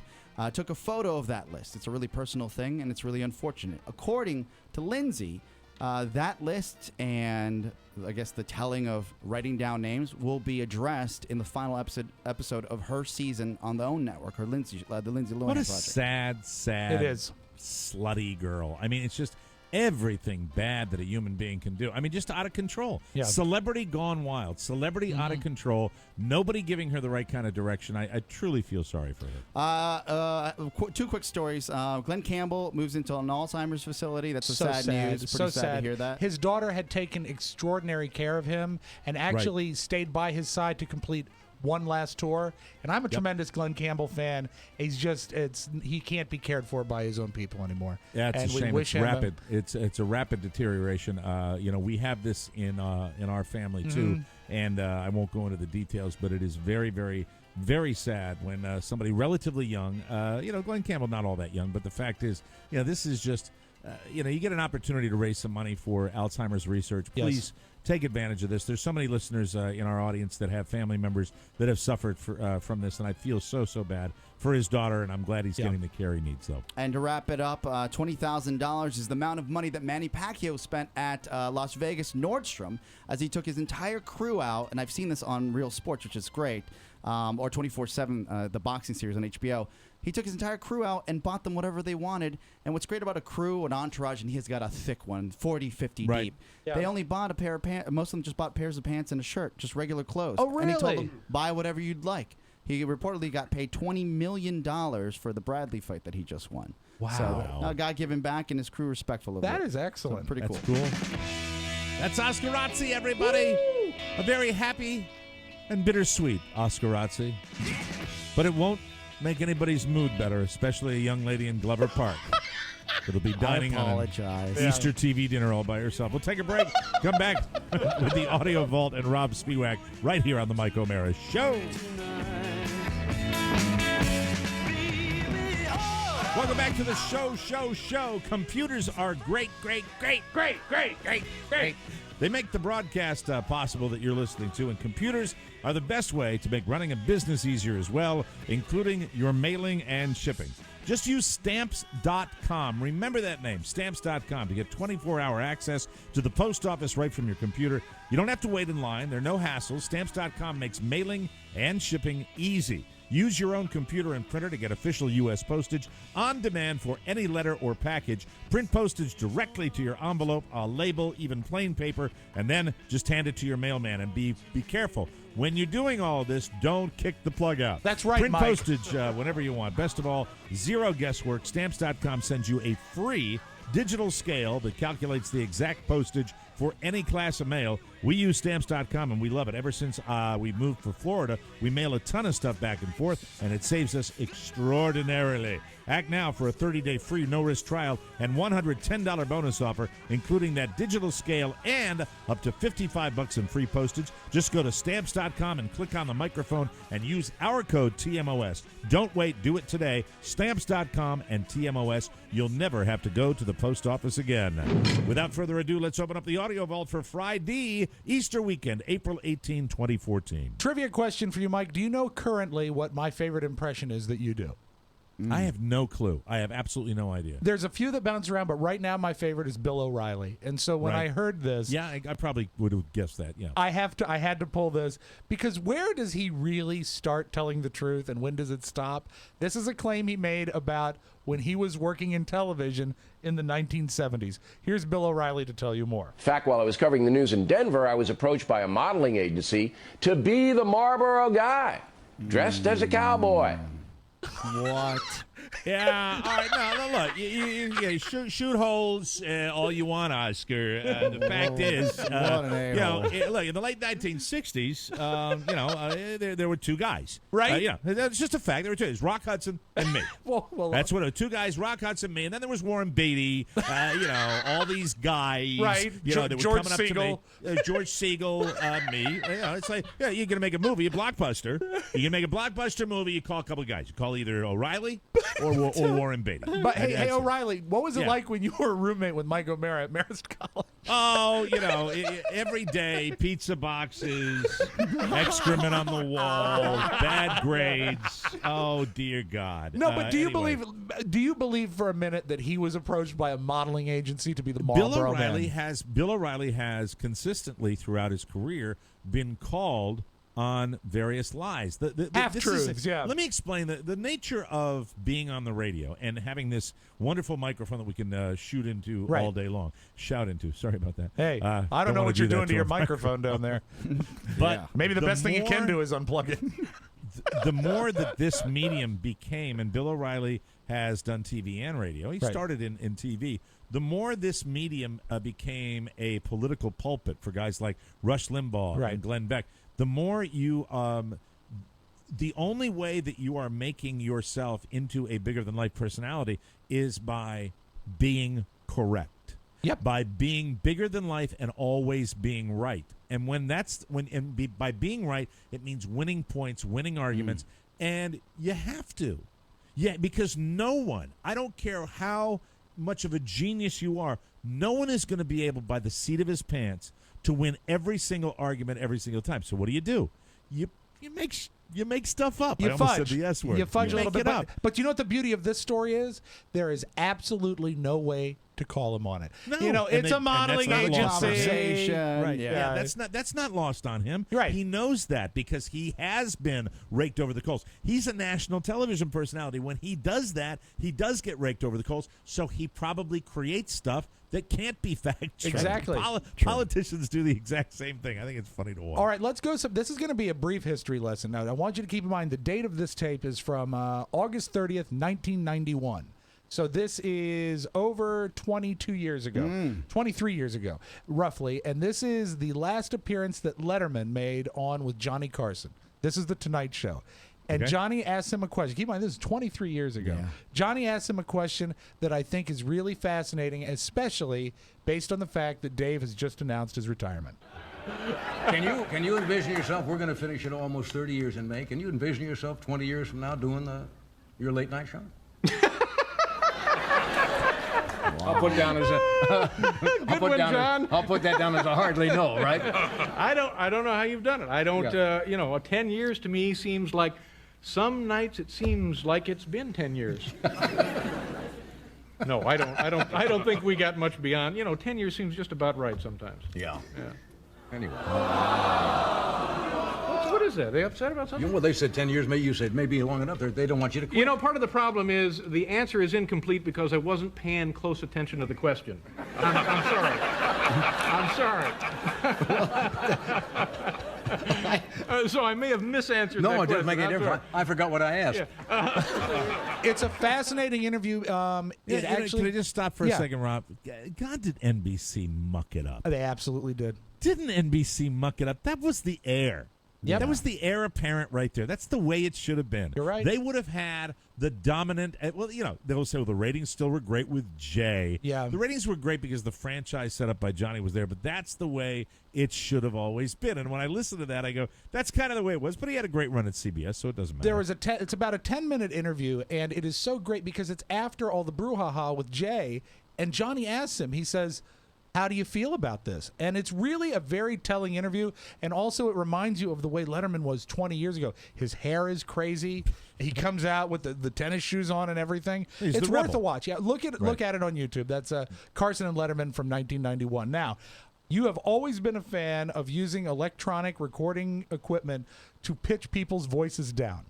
took a photo of that list. It's a really personal thing, and it's really unfortunate. According to Lindsay, that list and I guess the telling of writing down names will be addressed in the final episode of her season on the OWN network, the Lindsay Lohan What a project. sad, It is. slutty girl. I mean, it's just everything bad that a human being can do. I mean, just out of control. Yeah. Celebrity gone wild. Celebrity out of control. Nobody giving her the right kind of direction. I truly feel sorry for her. Two quick stories. Glenn Campbell moves into an Alzheimer's facility. That's So sad news. Pretty So sad to hear that. His daughter had taken extraordinary care of him and actually stayed by his side to complete one last tour, and I'm a tremendous Glenn Campbell fan. He can't be cared for by his own people anymore. Yeah, it's and a we shame. wish It's him rapid. It's a rapid deterioration. We have this in our family too, and I won't go into the details, but it is very, very, very sad when somebody relatively young, Glenn Campbell, not all that young, but the fact is, this is just, you get an opportunity to raise some money for Alzheimer's research. Please take advantage of this. There's so many listeners in our audience that have family members that have suffered from this, and I feel so bad for his daughter, and I'm glad he's getting the care he needs, though. And to wrap it up, $20,000 is the amount of money that Manny Pacquiao spent at Las Vegas Nordstrom as he took his entire crew out, and I've seen this on Real Sports, which is great, or 24/7, the boxing series on HBO. He took his entire crew out and bought them whatever they wanted. And what's great about a crew, an entourage, and he has got a thick one, 40, 50 deep. Yeah. They only bought a pair of pants. Most of them just bought pairs of pants and a shirt, just regular clothes. Oh, really? And he told them, buy whatever you'd like. He reportedly got paid $20 million for the Bradley fight that he just won. Wow. So a guy giving back and his crew respectful of it. That is excellent. So pretty That's cool. That's Oscarazzi, everybody. Woo! A very happy and bittersweet Oscarazzi. But it won't make anybody's mood better, especially a young lady in Glover Park. It'll be dining on an Easter TV dinner all by herself. We'll take a break. Come back with the Audio Vault and Rob Spiewak right here on the Mike O'Mara Show. Welcome back to the show. Computers are great. They make the broadcast possible that you're listening to, and computers are the best way to make running a business easier as well, including your mailing and shipping. Just use Stamps.com. Remember that name, Stamps.com, to get 24-hour access to the post office right from your computer. You don't have to wait in line. There are no hassles. Stamps.com makes mailing and shipping easy. Use your own computer and printer to get official U.S. postage on demand for any letter or package. Print postage directly to your envelope, a label, even plain paper, and then just hand it to your mailman. And be careful. When you're doing all this, don't kick the plug out. That's right, Print Mike. postage whenever you want. Best of all, zero guesswork. Stamps.com sends you a free digital scale that calculates the exact postage for any class of mail. We use Stamps.com, and we love it. Ever since we moved for Florida, we mail a ton of stuff back and forth, and it saves us extraordinarily. Act now for a 30-day free no-risk trial and $110 bonus offer, including that digital scale and up to $55 in free postage. Just go to Stamps.com and click on the microphone and use our code TMOS. Don't wait. Do it today. Stamps.com and TMOS. You'll never have to go to the post office again. Without further ado, let's open up the Audio Vault for Friday, Easter weekend, April 18, 2014. Trivia question for you, Mike. Do you know currently what my favorite impression is that you do? I have no clue. I have absolutely no idea. There's a few that bounce around, but right now my favorite is Bill O'Reilly. And so when I heard this, I probably would have guessed that. Yeah, I had to pull this because where does he really start telling the truth and when does it stop? This is a claim he made about when he was working in television in the 1970s. Here's Bill O'Reilly to tell you more. In fact, while I was covering the news in Denver, I was approached by a modeling agency to be the Marlboro guy, dressed as a cowboy. What? Yeah, all right, no, look, you shoot holes all you want, Oscar. The fact is, look, in the late 1960s, there were two guys. Right? That's just a fact. There were two guys, Rock Hudson and me. well, that's what two guys, Rock Hudson, me, and then there was Warren Beatty, all these guys. Right, that were George coming Siegel. up to me. George Siegel, me. It's like, you're going to make a movie, a blockbuster. You're going to make a blockbuster movie, you call a couple of guys. You call either O'Reilly or Warren Beatty. But hey, O'Reilly, what was it like when you were a roommate with Mike O'Mara at Marist College? Oh, every day, pizza boxes, excrement on the wall, bad grades. Oh, dear God. No, but do you believe for a minute that he was approached by a modeling agency to be the Marlboro Man? Bill O'Reilly has consistently throughout his career been called on various lies. Half-truths, yeah. Let me explain the nature of being on the radio and having this wonderful microphone that we can shoot into all day long. Shout into. Sorry about that. Hey, I don't know what you're doing to your microphone down there. But maybe the best thing you can do is unplug it. The more that this medium became, and Bill O'Reilly has done TV and radio. He started in TV. The more this medium became a political pulpit for guys like Rush Limbaugh and Glenn Beck, the more you the only way that you are making yourself into a bigger-than-life personality is by being correct. Yep. By being bigger than life and always being right. And by being right, it means winning points, winning arguments, and you have to. Yeah, because no one, I don't care how much of a genius you are, no one is going to be able, by the seat of his pants, to win every single argument every single time. So what do? You make stuff up. You I almost fudge. said the S word. You fudge a little bit. Up. But you know what the beauty of this story is? There is absolutely no way to call him on it. No. It's a modeling agency. Right. Yeah. That's not lost on him. Right. He knows that because he has been raked over the coals. He's a national television personality. When he does that, he does get raked over the coals. So he probably creates stuff that can't be fact-checked. Exactly. Politicians do the exact same thing. I think it's funny to watch. All right, let's go. This is going to be a brief history lesson. Now, I want you to keep in mind the date of this tape is from August 30th, 1991. So this is over 22 years ago, 23 years ago, roughly. And this is the last appearance that Letterman made on with Johnny Carson. This is The Tonight Show. And Johnny asked him a question. Keep in mind, this is 23 years ago. Yeah. Johnny asked him a question that I think is really fascinating, especially based on the fact that Dave has just announced his retirement. Can you envision yourself, we're going to finish it almost 30 years in May, can you envision yourself 20 years from now doing your late night show? I'll put down as a I'll put that down as a hardly no, right? I don't know how you've done it. I don't 10 years to me seems like some nights it seems like it's been 10 years. No, I don't think we got much beyond. 10 years seems just about right sometimes. Yeah. Anyway. What is that? Are they upset about something? Well, they said 10 years. Maybe you said maybe long enough. They don't want you to quit. Part of the problem is the answer is incomplete because I wasn't paying close attention to the question. I'm sorry. I'm sorry. So I may have misanswered that question. No, it doesn't make any difference. I forgot what I asked. Yeah. It's a fascinating interview. Can I just stop for a second, Rob? God, did NBC muck it up? They absolutely did. Didn't NBC muck it up? That was the air. Yeah, that was the heir apparent right there. That's the way it should have been. You're right. They would have had the dominant. Well, they'll say, the ratings still were great with Jay. Yeah, the ratings were great because the franchise set up by Johnny was there. But that's the way it should have always been. And when I listen to that, I go, that's kind of the way it was. But he had a great run at CBS, so it doesn't matter. There was it's about a 10-minute interview, and it is so great because it's after all the brouhaha with Jay, and Johnny asks him. He says, how do you feel about this? And it's really a very telling interview. And also it reminds you of the way Letterman was 20 years ago. His hair is crazy. He comes out with the tennis shoes on and everything. It's worth a watch. Yeah, look at it on YouTube. That's Carson and Letterman from 1991. Now, you have always been a fan of using electronic recording equipment to pitch people's voices down,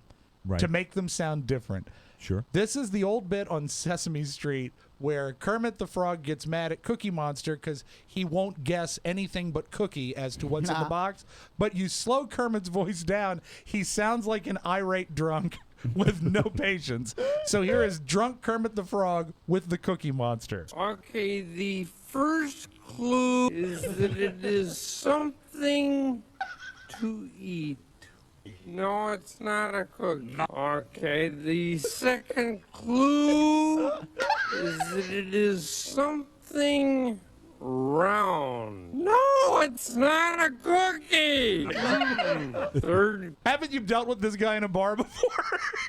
to make them sound different. Sure. This is the old bit on Sesame Street where Kermit the Frog gets mad at Cookie Monster because he won't guess anything but cookie as to what's in the box. But you slow Kermit's voice down, he sounds like an irate drunk with no patience. So here is drunk Kermit the Frog with the Cookie Monster. Okay, the first clue is that it is something to eat. No, it's not a cookie. Okay, the second clue is that it is something round. No, it's not a cookie. Third. Haven't you dealt with this guy in a bar before?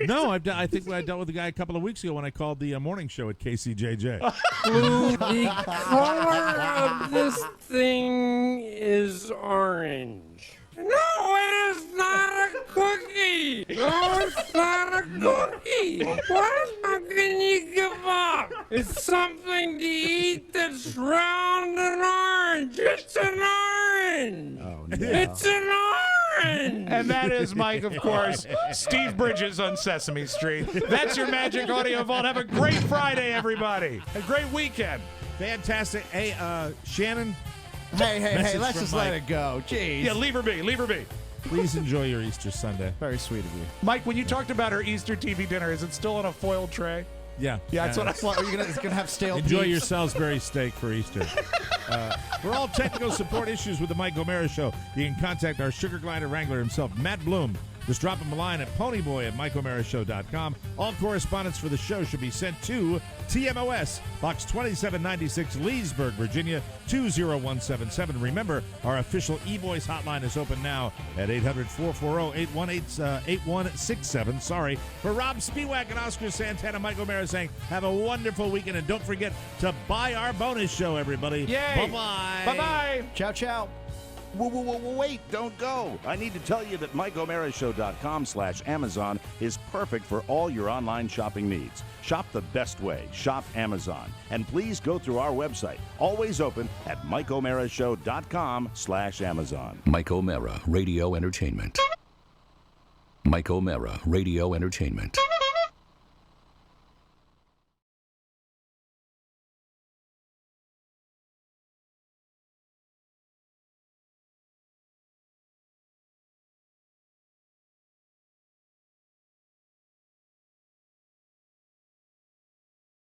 No, I think I dealt with the guy a couple of weeks ago when I called the morning show at KCJJ. Clue, the color of this thing is orange. No, it is not a cookie! No, it's not a cookie! What? How can you give up? It's something to eat that's round and orange! It's an orange! Oh, no. It's an orange! And that is, Mike, of course, Steve Bridges on Sesame Street. That's your Magic Audio Vault. Have a great Friday, everybody. A great weekend. Fantastic. Hey, Shannon. Hey, let's just let it go. Jeez. Yeah, leave her be. Please enjoy your Easter Sunday. Very sweet of you. Mike, when you talked about her Easter TV dinner, is it still on a foil tray? Yeah. Yeah, that's what I thought. It's going to have stale Enjoy beef. your Salisbury steak for Easter. For all technical support issues with the Mike O'Mara Show, you can contact our Sugar Glider Wrangler himself, Matt Bloom. Just drop him a line at ponyboy@MikeO'MaraShow.com. All correspondence for the show should be sent to TMOS, Box 2796, Leesburg, Virginia, 20177. Remember, our official e-voice hotline is open now at 800-440-8167. Sorry. For Rob Spiewak and Oscar Santana, Mike O'Mara saying, have a wonderful weekend, and don't forget to buy our bonus show, everybody. Yay! Bye-bye. Bye-bye. Ciao, ciao. Wait, don't go. I need to tell you that MikeO'MaraShow.com/Amazon is perfect for all your online shopping needs. Shop the best way. Shop Amazon. And please go through our website, always open at MikeO'MaraShow.com/Amazon. Mike O'Mara, Radio Entertainment. Mike O'Mara, Radio Entertainment.